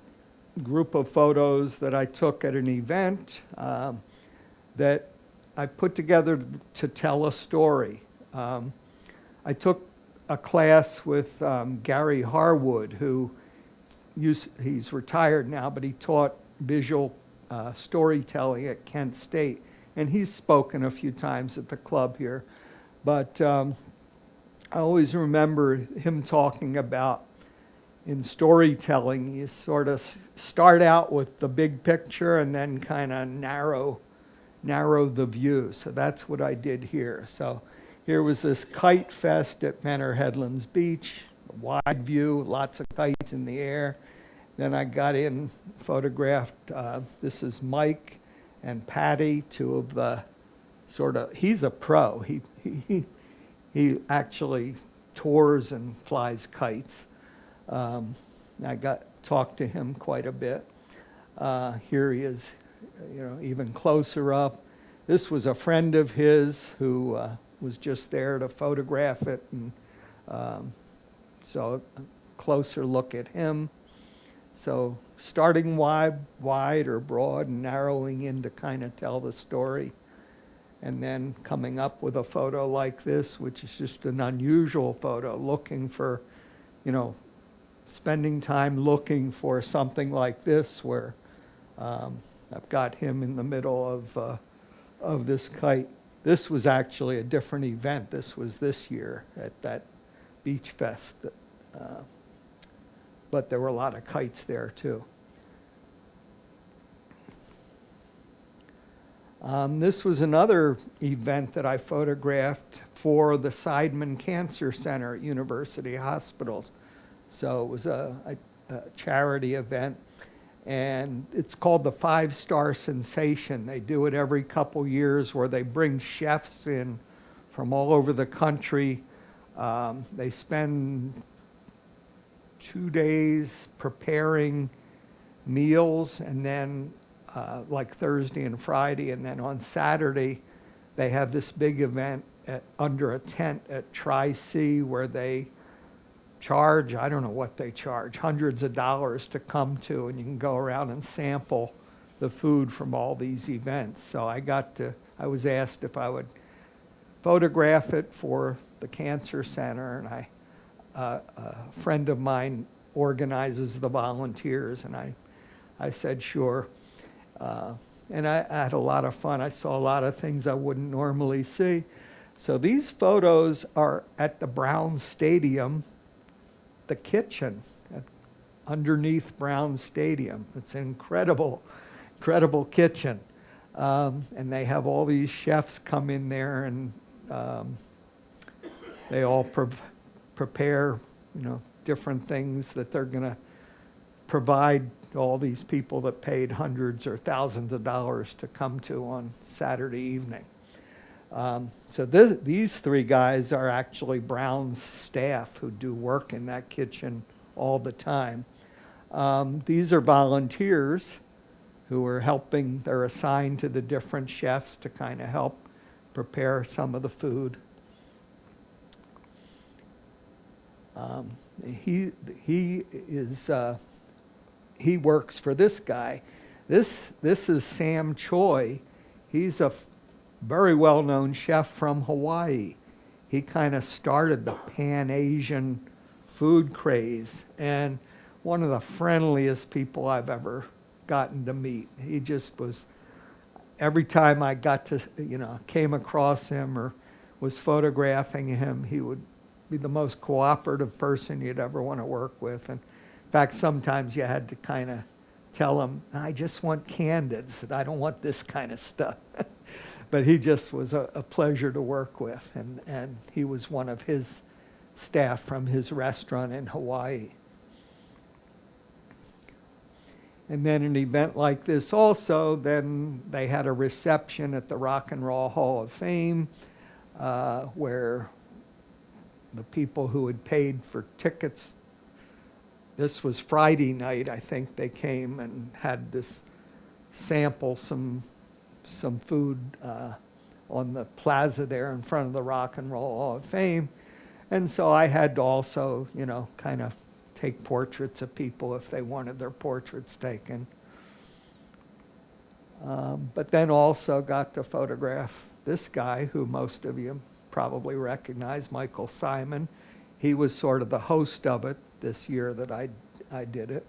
group of photos that I took at an event that I put together to tell a story. I took a class with Gary Harwood, he's retired now, but he taught visual storytelling at Kent State. And he's spoken a few times at the club here. But I always remember him talking about, in storytelling, you sort of start out with the big picture and then kind of narrow the view. So that's what I did here. So here was this kite fest at Menor Headlands Beach, a wide view, lots of kites in the air. Then I got in, photographed, this is Mike and Patty, two of the he's a pro. He actually tours and flies kites. I talked to him quite a bit. Here he is, you know, even closer up. This was a friend of his who was just there to photograph it, and so a closer look at him. So starting wide or broad and narrowing in to kind of tell the story, and then coming up with a photo like this, which is just an unusual photo, looking for, you know, spending time looking for something like this where I've got him in the middle of this kite. This was actually a different event. This was this year at that beach fest. But there were a lot of kites there too. This was another event that I photographed for the Seidman Cancer Center at University Hospitals. So it was a charity event, and it's called the 5-Star Sensation. They do it every couple years where they bring chefs in from all over the country. They spend 2 days preparing meals, and then like Thursday and Friday, and then on Saturday they have this big event under a tent at Tri-C where they charge, I don't know what they charge, hundreds of dollars to come to, and you can go around and sample the food from all these events. So I was asked if I would photograph it for the Cancer Center, and a friend of mine organizes the volunteers, and I said sure. And I had a lot of fun. I saw a lot of things I wouldn't normally see. So these photos are at the Brown Stadium, the kitchen underneath Brown Stadium. It's an incredible, incredible kitchen. And they have all these chefs come in there, and they all prepare, different things that they're going to provide to all these people that paid hundreds or thousands of dollars to come to on Saturday evening. So these three guys are actually Brown's staff who do work in that kitchen all the time. These are volunteers who are helping. They're assigned to the different chefs to kind of help prepare some of the food. He works for this guy. This is Sam Choi. He's a very well-known chef from Hawaii. He kind of started the Pan-Asian food craze, and one of the friendliest people I've ever gotten to meet. He just was, every time I got to, came across him or was photographing him, he would be the most cooperative person you'd ever want to work with. And in fact, sometimes you had to kind of tell him, I just want candids, I don't want this kind of stuff. But he just was a pleasure to work with, and he was one of his staff from his restaurant in Hawaii. And then an event like this also, then they had a reception at the Rock and Roll Hall of Fame, where the people who had paid for tickets, this was Friday night, I think they came and had this sample some food on the plaza there in front of the Rock and Roll Hall of Fame. And so I had to also, kind of take portraits of people if they wanted their portraits taken. But then also got to photograph this guy who most of you probably recognize, Michael Simon. He was sort of the host of it this year that I did it.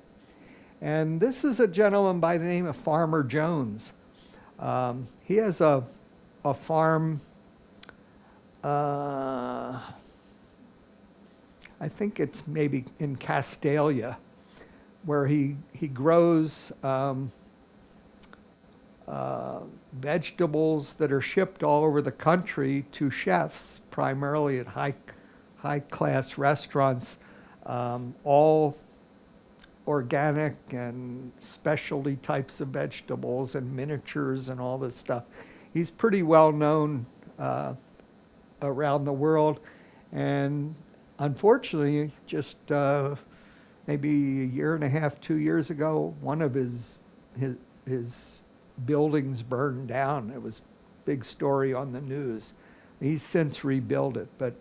And this is a gentleman by the name of Farmer Jones. He has a farm, I think it's maybe in Castalia, where he grows vegetables that are shipped all over the country to chefs, primarily at high-class restaurants, all organic and specialty types of vegetables and miniatures and all this stuff. He's pretty well known around the world, and unfortunately, just maybe a year and a half, 2 years ago, one of his buildings burned down. It was a big story on the news. He's since rebuilt it, but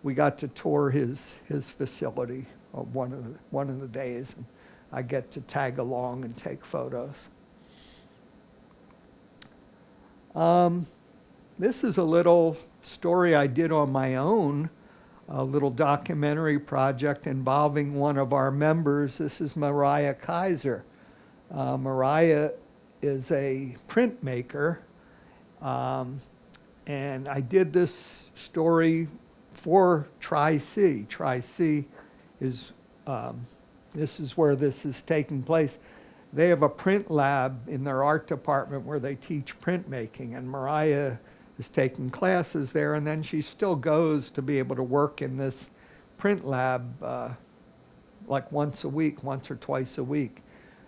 we got to tour his facility one of the days, and I get to tag along and take photos. This is a little story I did on my own, a little documentary project involving one of our members. This is Mariah Kaiser. Mariah is a printmaker, and I did this story for Tri-C. Tri-C is, this is where this is taking place. They have a print lab in their art department where they teach printmaking, and Mariah is taking classes there, and then she still goes to be able to work in this print lab like once or twice a week.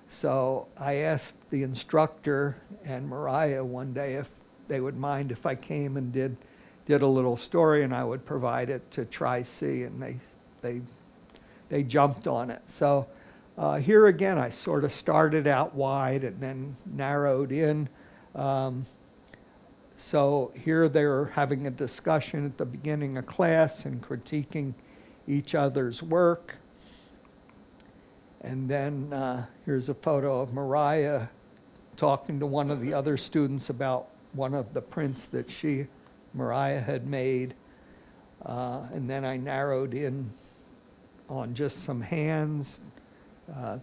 So I asked the instructor and Mariah one day if they would mind if I came and did a little story, and I would provide it to Tri-C, and they jumped on it. So here again, I sort of started out wide and then narrowed in. So here they're having a discussion at the beginning of class and critiquing each other's work. And then here's a photo of Mariah talking to one of the other students about one of the prints that Mariah had made. And then I narrowed in on just some hands to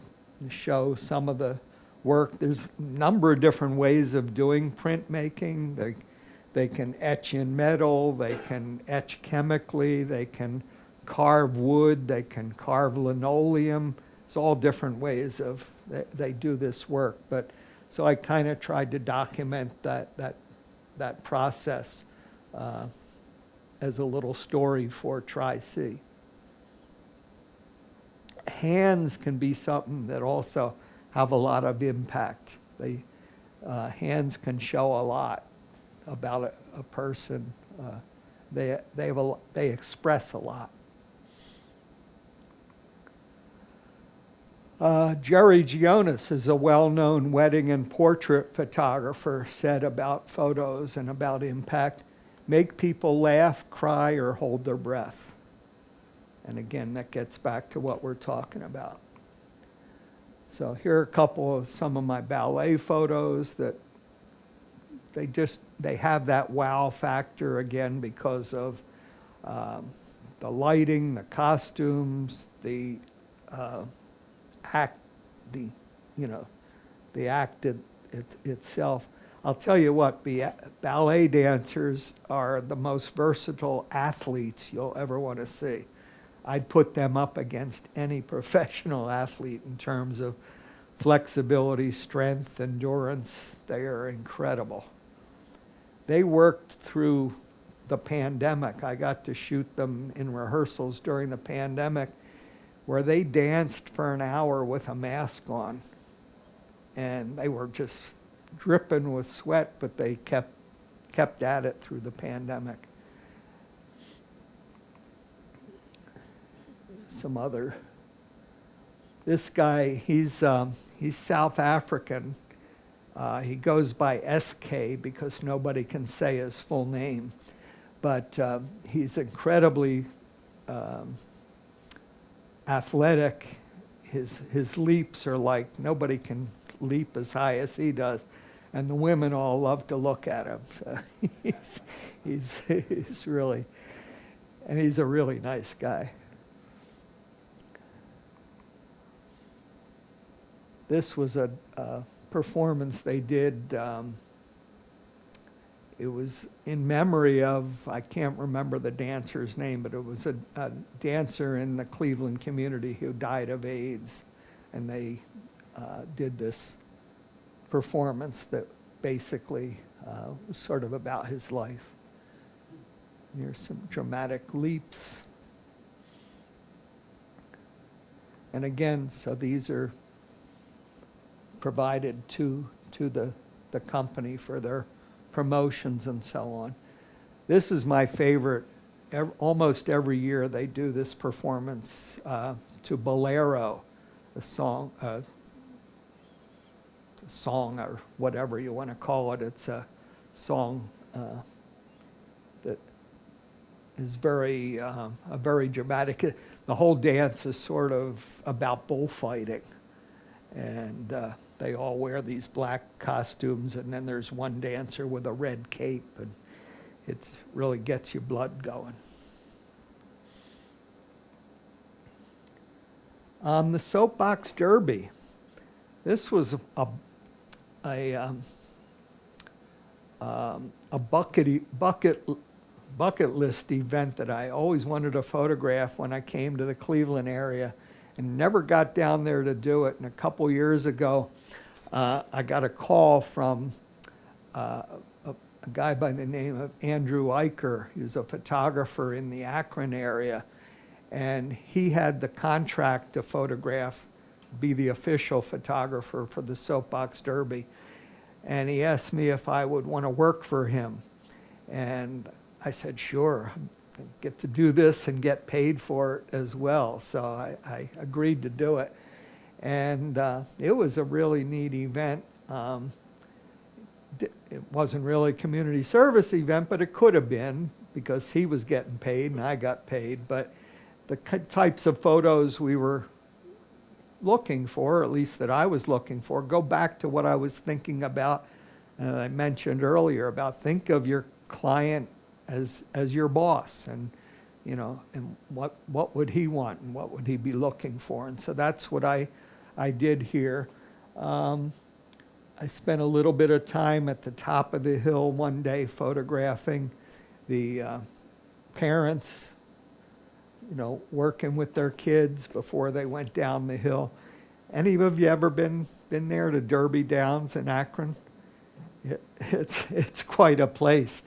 show some of the work. There's a number of different ways of doing printmaking. They can etch in metal, they can etch chemically, they can carve wood, they can carve linoleum. It's all different ways of they do this work. But so I kind of tried to document that process as a little story for Tri-C. Hands can be something that also have a lot of impact. Hands can show a lot about a person. They express a lot. Jerry Gionis is a well-known wedding and portrait photographer, said about photos and about impact, make people laugh, cry, or hold their breath. And again, that gets back to what we're talking about. So here are a couple of some of my ballet photos that they have that wow factor again because of the lighting, the costumes, the act, the act itself. I'll tell you what, ballet dancers are the most versatile athletes you'll ever want to see. I'd put them up against any professional athlete in terms of flexibility, strength, endurance. They are incredible. They worked through the pandemic. I got to shoot them in rehearsals during the pandemic where they danced for an hour with a mask on. And they were just dripping with sweat, but they kept at it through the pandemic. Some other. This guy, he's South African. He goes by SK because nobody can say his full name. But he's incredibly athletic. His leaps are like, nobody can leap as high as he does. And the women all love to look at him. So he's really, and he's a really nice guy. This was a performance they did. It was in memory of, I can't remember the dancer's name, but it was a dancer in the Cleveland community who died of AIDS. And they did this performance that basically was sort of about his life. Here's some dramatic leaps. And again, so these are provided to the company for their promotions and so on. This is my favorite. Almost every year they do this performance to Bolero, a song or whatever you want to call it. It's a song that is very dramatic. The whole dance is sort of about bullfighting. And they all wear these black costumes, and then there's one dancer with a red cape, and it really gets your blood going. The Soapbox Derby. This was a bucket list event that I always wanted to photograph when I came to the Cleveland area, and never got down there to do it. And a couple years ago, I got a call from a guy by the name of Andrew Eicher. He was a photographer in the Akron area, and he had the contract to photograph, be the official photographer for the Soapbox Derby. And he asked me if I would want to work for him. And I said, sure. Get to do this and get paid for it as well. So I agreed to do it. And it was a really neat event. It wasn't really a community service event, but it could have been because he was getting paid and I got paid. But the types of photos we were looking for, at least that I was looking for, go back to what I was thinking about, I mentioned earlier, about think of your client as your boss, and and what would he want and what would he be looking for. And so that's what I did here. I spent a little bit of time at the top of the hill one day photographing the parents, working with their kids before they went down the hill. Any of you ever been there to Derby Downs in Akron? It's quite a place.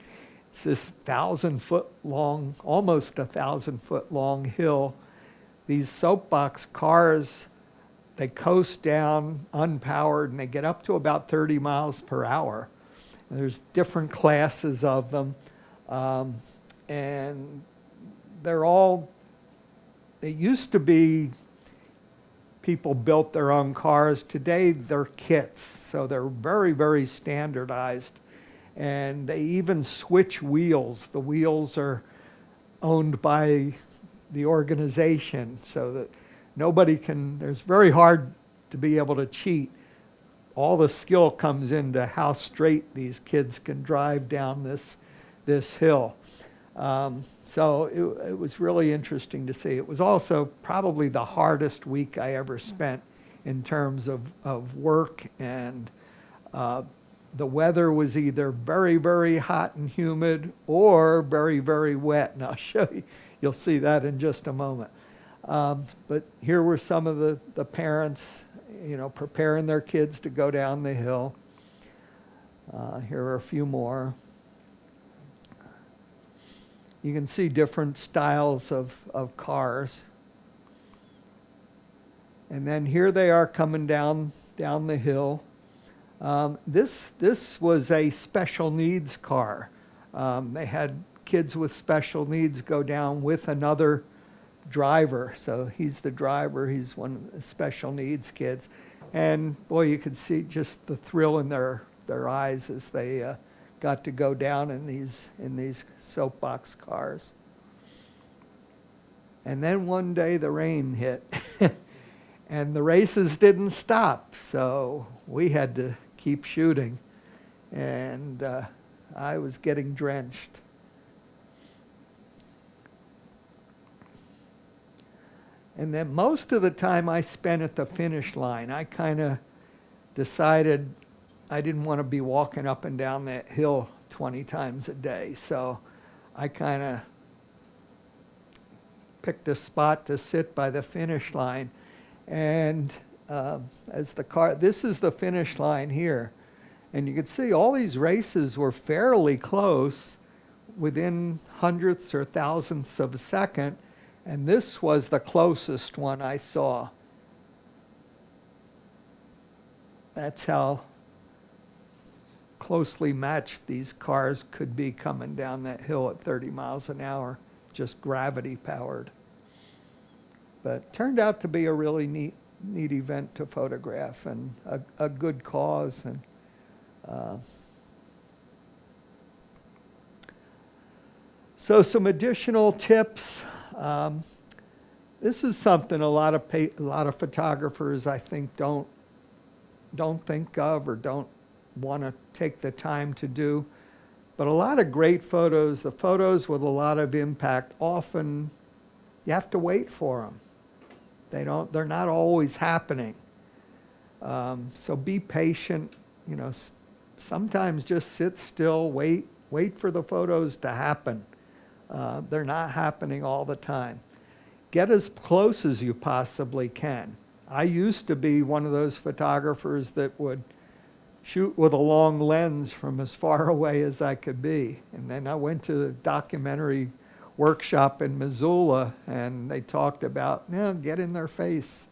It's this 1,000-foot long, almost 1,000-foot long hill. These soapbox cars, they coast down unpowered and they get up to about 30 miles per hour. And there's different classes of them. And they used to be people built their own cars. Today they're kits, so they're very, very standardized. And they even switch wheels. The wheels are owned by the organization so that it's very hard to be able to cheat. All the skill comes into how straight these kids can drive down this hill. So it was really interesting to see. It was also probably the hardest week I ever spent in terms of work, and the weather was either very, very hot and humid or very, very wet. And I'll show you, you'll see that in just a moment. But here were some of the parents, preparing their kids to go down the hill. Here are a few more. You can see different styles of cars. And then here they are coming down the hill. This was a special needs car. They had kids with special needs go down with another driver. So he's the driver, he's one of the special needs kids. And boy, you could see just the thrill in their eyes as they got to go down in these soapbox cars. And then one day the rain hit and the races didn't stop, so we had to keep shooting, and I was getting drenched. And then most of the time I spent at the finish line. I kind of decided I didn't want to be walking up and down that hill 20 times a day. So I kind of picked a spot to sit by the finish line. And this is the finish line here. And you can see all these races were fairly close, within hundredths or thousandths of a second. And this was the closest one I saw. That's how closely matched these cars could be coming down that hill at 30 miles an hour, just gravity powered. But turned out to be a really neat event to photograph, and a good cause. And so some additional tips. This is something a lot of photographers, I think, don't think of or don't want to take the time to do. But a lot of great photos, the photos with a lot of impact, often you have to wait for them. They're not always happening. So be patient. Sometimes just sit still, wait for the photos to happen. They're not happening all the time. Get as close as you possibly can. I used to be one of those photographers that would shoot with a long lens from as far away as I could be. And then I went to the documentary workshop in Missoula, and they talked about, get in their face.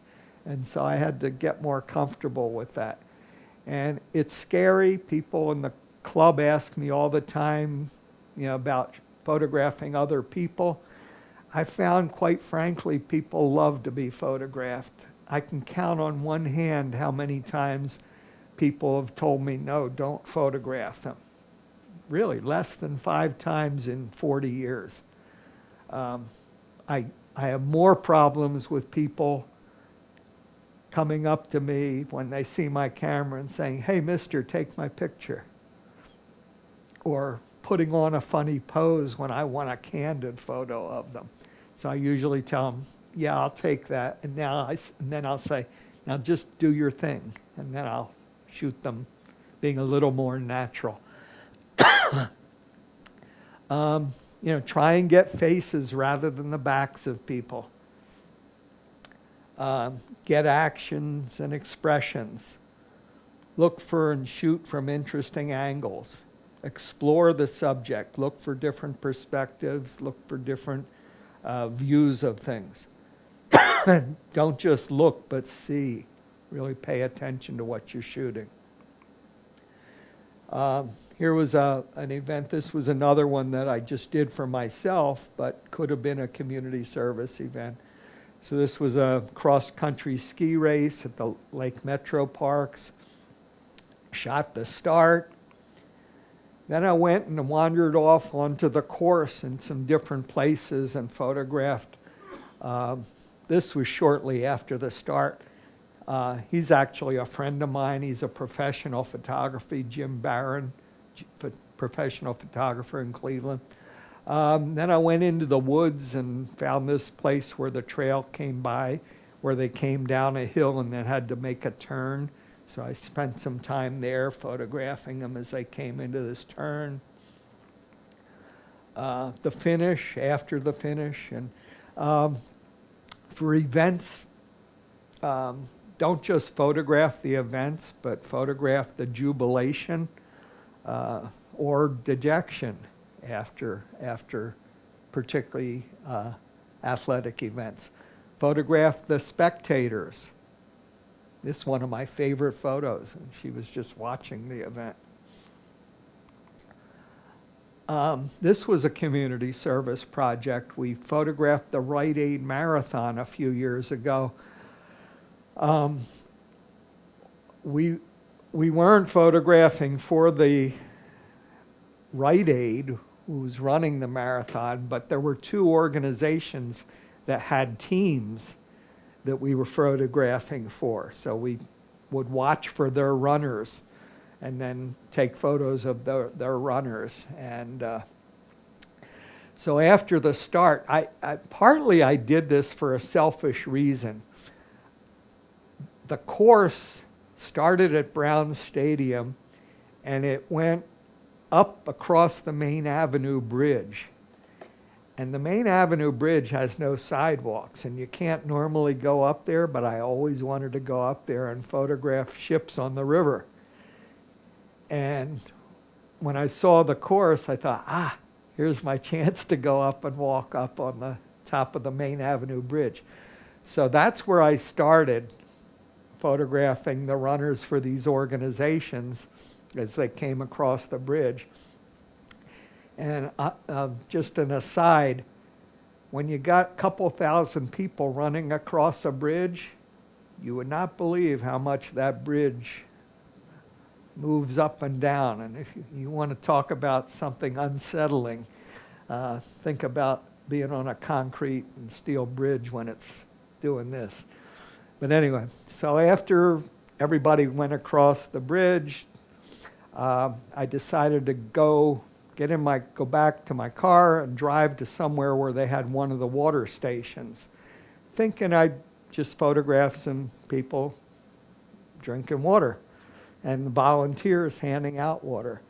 And so I had to get more comfortable with that. And it's scary. People in the club ask me all the time, about photographing other people. I found, quite frankly, people love to be photographed. I can count on one hand how many times people have told me, no, don't photograph them. Really, less than 5 times in 40 years. I have more problems with people coming up to me when they see my camera and saying, hey, mister, take my picture. Or putting on a funny pose when I want a candid photo of them. So I usually tell them, yeah, I'll take that. And then I'll say, now just do your thing. And then I'll shoot them being a little more natural. Try and get faces rather than the backs of people. Get actions and expressions. Look for and shoot from interesting angles. Explore the subject. Look for different perspectives. Look for different views of things. Don't just look, but see. Really pay attention to what you're shooting. Here was an event. This was another one that I just did for myself, but could have been a community service event. So this was a cross-country ski race at the Lake Metro Parks. Shot the start. Then I went and wandered off onto the course in some different places and photographed. This was shortly after the start. He's actually a friend of mine. He's a professional photographer, Jim Barron, professional photographer in Cleveland. Then I went into the woods and found this place where the trail came by, where they came down a hill and then had to make a turn. So I spent some time there photographing them as they came into this turn. The finish, after the finish. And for events, don't just photograph the events, but photograph the jubilation or dejection after particularly athletic events. Photograph the spectators. This is one of my favorite photos, and she was just watching the event. This was a community service project. We photographed the Rite Aid Marathon a few years ago. We weren't photographing for the Rite Aid who was running the marathon, but there were two organizations that had teams that we were photographing for. So we would watch for their runners and then take photos of their runners. And so after the start, partly I did this for a selfish reason. The course started at Brown Stadium and it went up across the Main Avenue Bridge. And the Main Avenue Bridge has no sidewalks, and you can't normally go up there, but I always wanted to go up there and photograph ships on the river. And when I saw the course, I thought, here's my chance to go up and walk up on the top of the Main Avenue Bridge. So that's where I started photographing the runners for these organizations as they came across the bridge. And just an aside, when you got a couple thousand people running across a bridge, you would not believe how much that bridge moves up and down. And if you want to talk about something unsettling, think about being on a concrete and steel bridge when it's doing this. But anyway, so after everybody went across the bridge, I decided to go back to my car and drive to somewhere where they had one of the water stations, thinking I'd just photograph some people drinking water and the volunteers handing out water.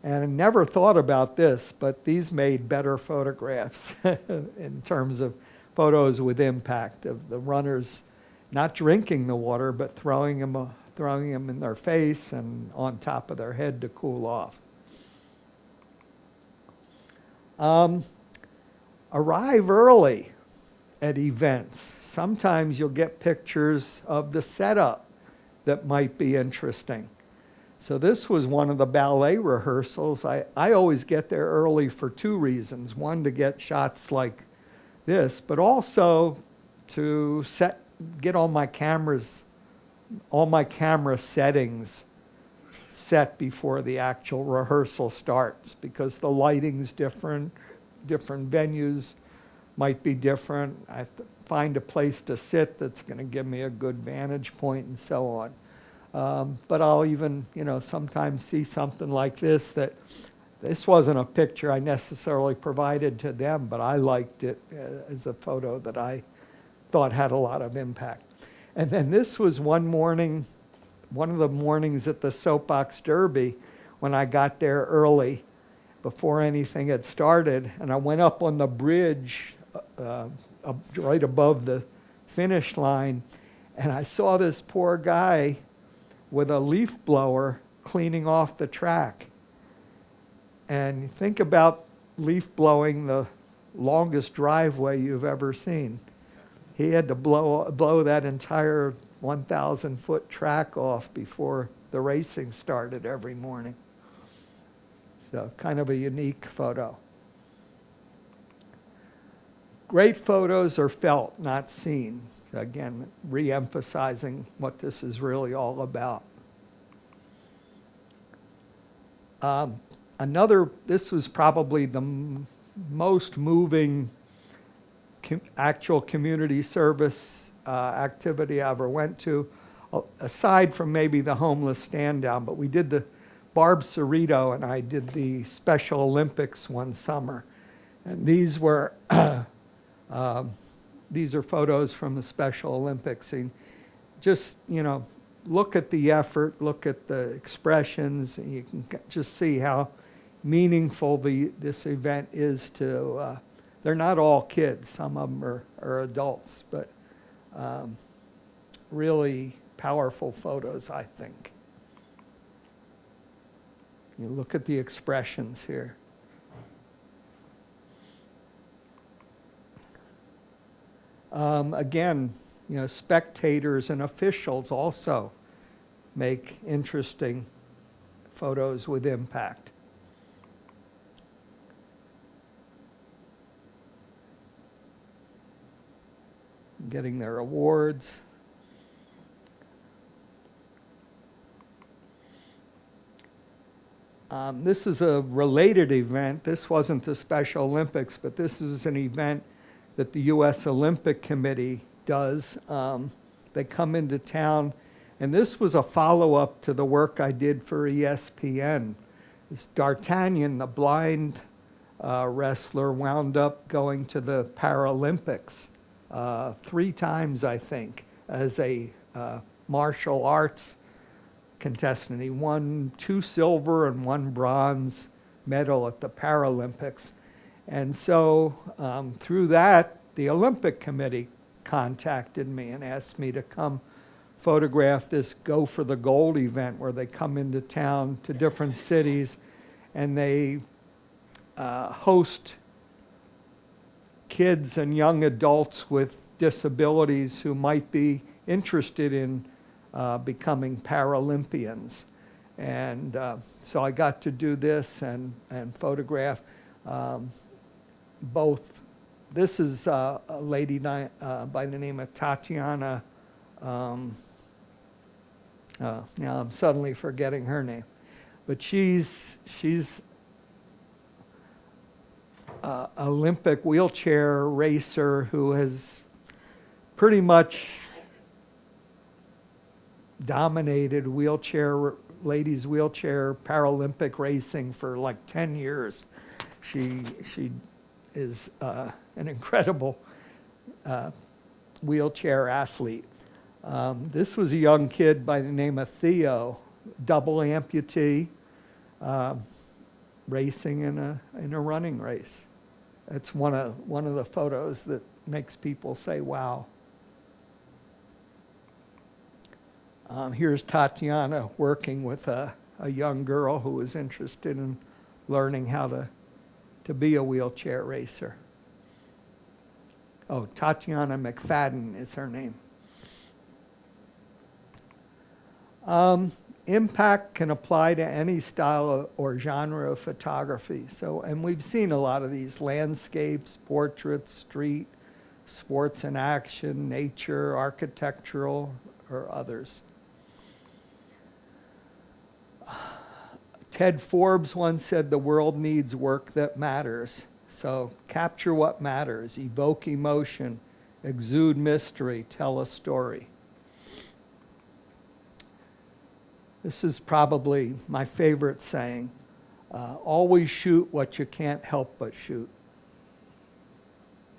And I never thought about this, but these made better photographs in terms of photos with impact of the runners not drinking the water, but throwing them in their face and on top of their head to cool off. Arrive early at events. Sometimes you'll get pictures of the setup that might be interesting. So this was one of the ballet rehearsals. I always get there early for two reasons. One, to get shots like this, but also to get all my camera settings set before the actual rehearsal starts, because the lighting's different venues might be different. I have to find a place to sit that's going to give me a good vantage point and so on. But I'll even, sometimes see something like this this wasn't a picture I necessarily provided to them, but I liked it as a photo that I thought had a lot of impact. And then this was one morning one of the mornings at the Soapbox Derby, when I got there early, before anything had started, and I went up on the bridge right above the finish line, and I saw this poor guy with a leaf blower cleaning off the track. And think about leaf blowing the longest driveway you've ever seen. He had to blow that entire 1,000-foot track off before the racing started every morning. So kind of a unique photo. Great photos are felt, not seen. Again, re-emphasizing what this is really all about. This was probably the most moving actual community service activity I ever went to, aside from maybe the homeless stand down, but we did Barb Cerrito and I did the Special Olympics one summer. And these are photos from the Special Olympics. And just, look at the effort, look at the expressions, and you can just see how meaningful this event is to, they're not all kids, some of them are adults, but really powerful photos, I think. You look at the expressions here. Again, spectators and officials also make interesting photos with impact. Getting their awards. This is a related event. This wasn't the Special Olympics, but this is an event that the U.S. Olympic Committee does. They come into town, and this was a follow-up to the work I did for ESPN. This D'Artagnan, the blind wrestler, wound up going to the Paralympics 3 times, I think, as a martial arts contestant. He won 2 silver and 1 bronze medal at the Paralympics. And so through that, the Olympic Committee contacted me and asked me to come photograph this Go for the Gold event, where they come into town to different cities and they host kids and young adults with disabilities who might be interested in becoming Paralympians. And so I got to do this and photograph both. This is a lady by the name of Tatiana. Now I'm suddenly forgetting her name, but she's Olympic wheelchair racer who has pretty much dominated ladies wheelchair Paralympic racing for like 10 years. She is an incredible wheelchair athlete. This was a young kid by the name of Theo, double amputee, racing in a running race. It's one of the photos that makes people say, wow. Here's Tatiana working with a young girl who was interested in learning how to be a wheelchair racer. Oh, Tatiana McFadden is her name. Impact can apply to any style or genre of photography. And we've seen a lot of these: landscapes, portraits, street, sports and action, nature, architectural, or others. Ted Forbes once said, "The world needs work that matters." So capture what matters, evoke emotion, exude mystery, tell a story. This is probably my favorite saying. Always shoot what you can't help but shoot.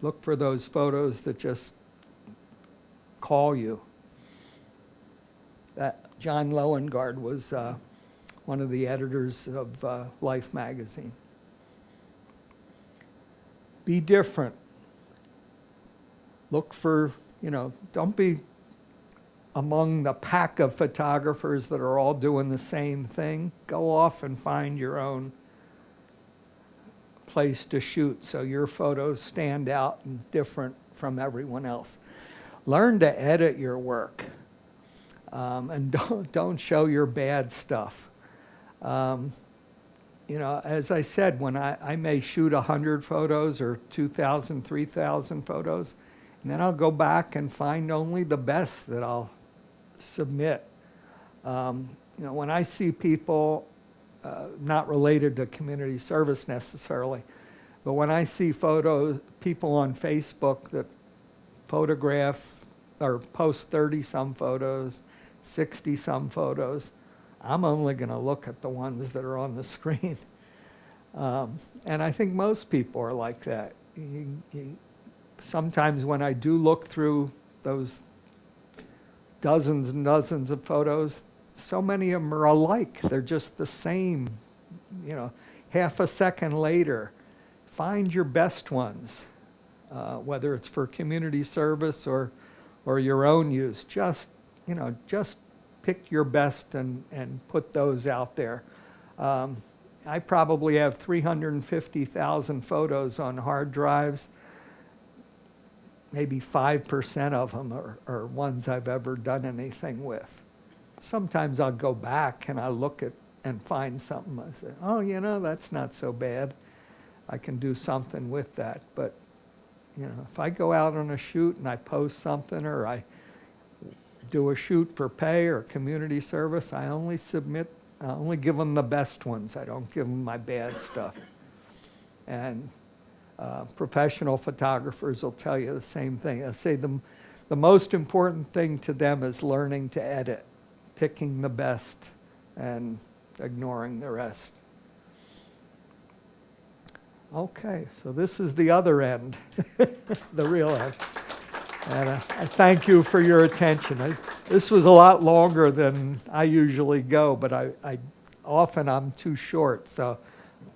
Look for those photos that just call you. John Loengard was one of the editors of Life magazine. Be different. Look for, don't be among the pack of photographers that are all doing the same thing. Go off and find your own place to shoot so your photos stand out and different from everyone else. Learn to edit your work, and don't show your bad stuff. As I said, when I may shoot 100 photos or 2,000, 3,000 photos, and then I'll go back and find only the best that I'll submit. When I see people, not related to community service necessarily, but when I see people on Facebook that photograph or post 30-some photos, 60-some photos, I'm only going to look at the ones that are on the screen. And I think most people are like that. Sometimes when I do look through those dozens and dozens of photos, so many of them are alike. They're just the same, half a second later. Find your best ones, whether it's for community service or your own use. Just pick your best and put those out there. I probably have 350,000 photos on hard drives. Maybe 5% of them are ones I've ever done anything with. Sometimes I'll go back and I look at and find something. I say, oh, that's not so bad. I can do something with that. But, if I go out on a shoot and I post something or I do a shoot for pay or community service, I only give them the best ones. I don't give them my bad stuff. And professional photographers will tell you the same thing. I say the most important thing to them is learning to edit, picking the best and ignoring the rest. Okay, so this is the other end, the real end. And I thank you for your attention. This was a lot longer than I usually go, but often I'm too short. So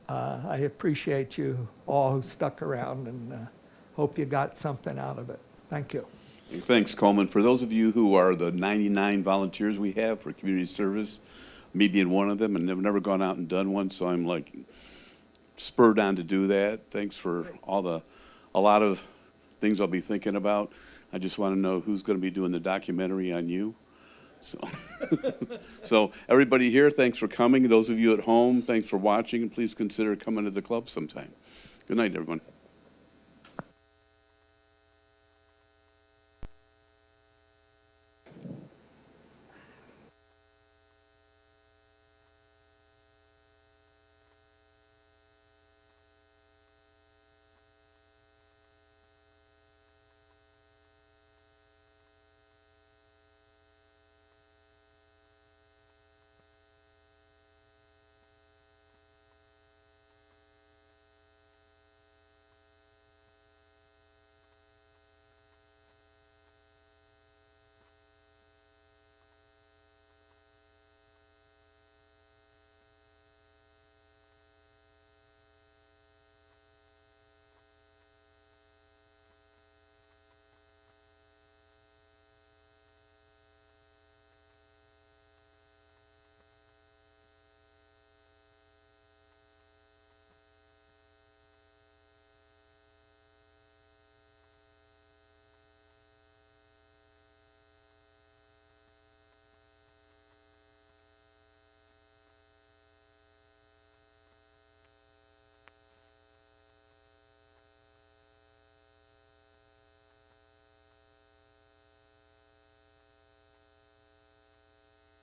I appreciate you all who stuck around and hope you got something out of it. Thank you. Thanks, Kolman. For those of you who are the 99 volunteers we have for community service, me being one of them, and I've never gone out and done one, so I'm like spurred on to do that. Thanks for a lot of things I'll be thinking about. I just want to know who's going to be doing the documentary on you. So everybody here, thanks for coming. Those of you at home, thanks for watching, and please consider coming to the club sometime. Good night, everyone.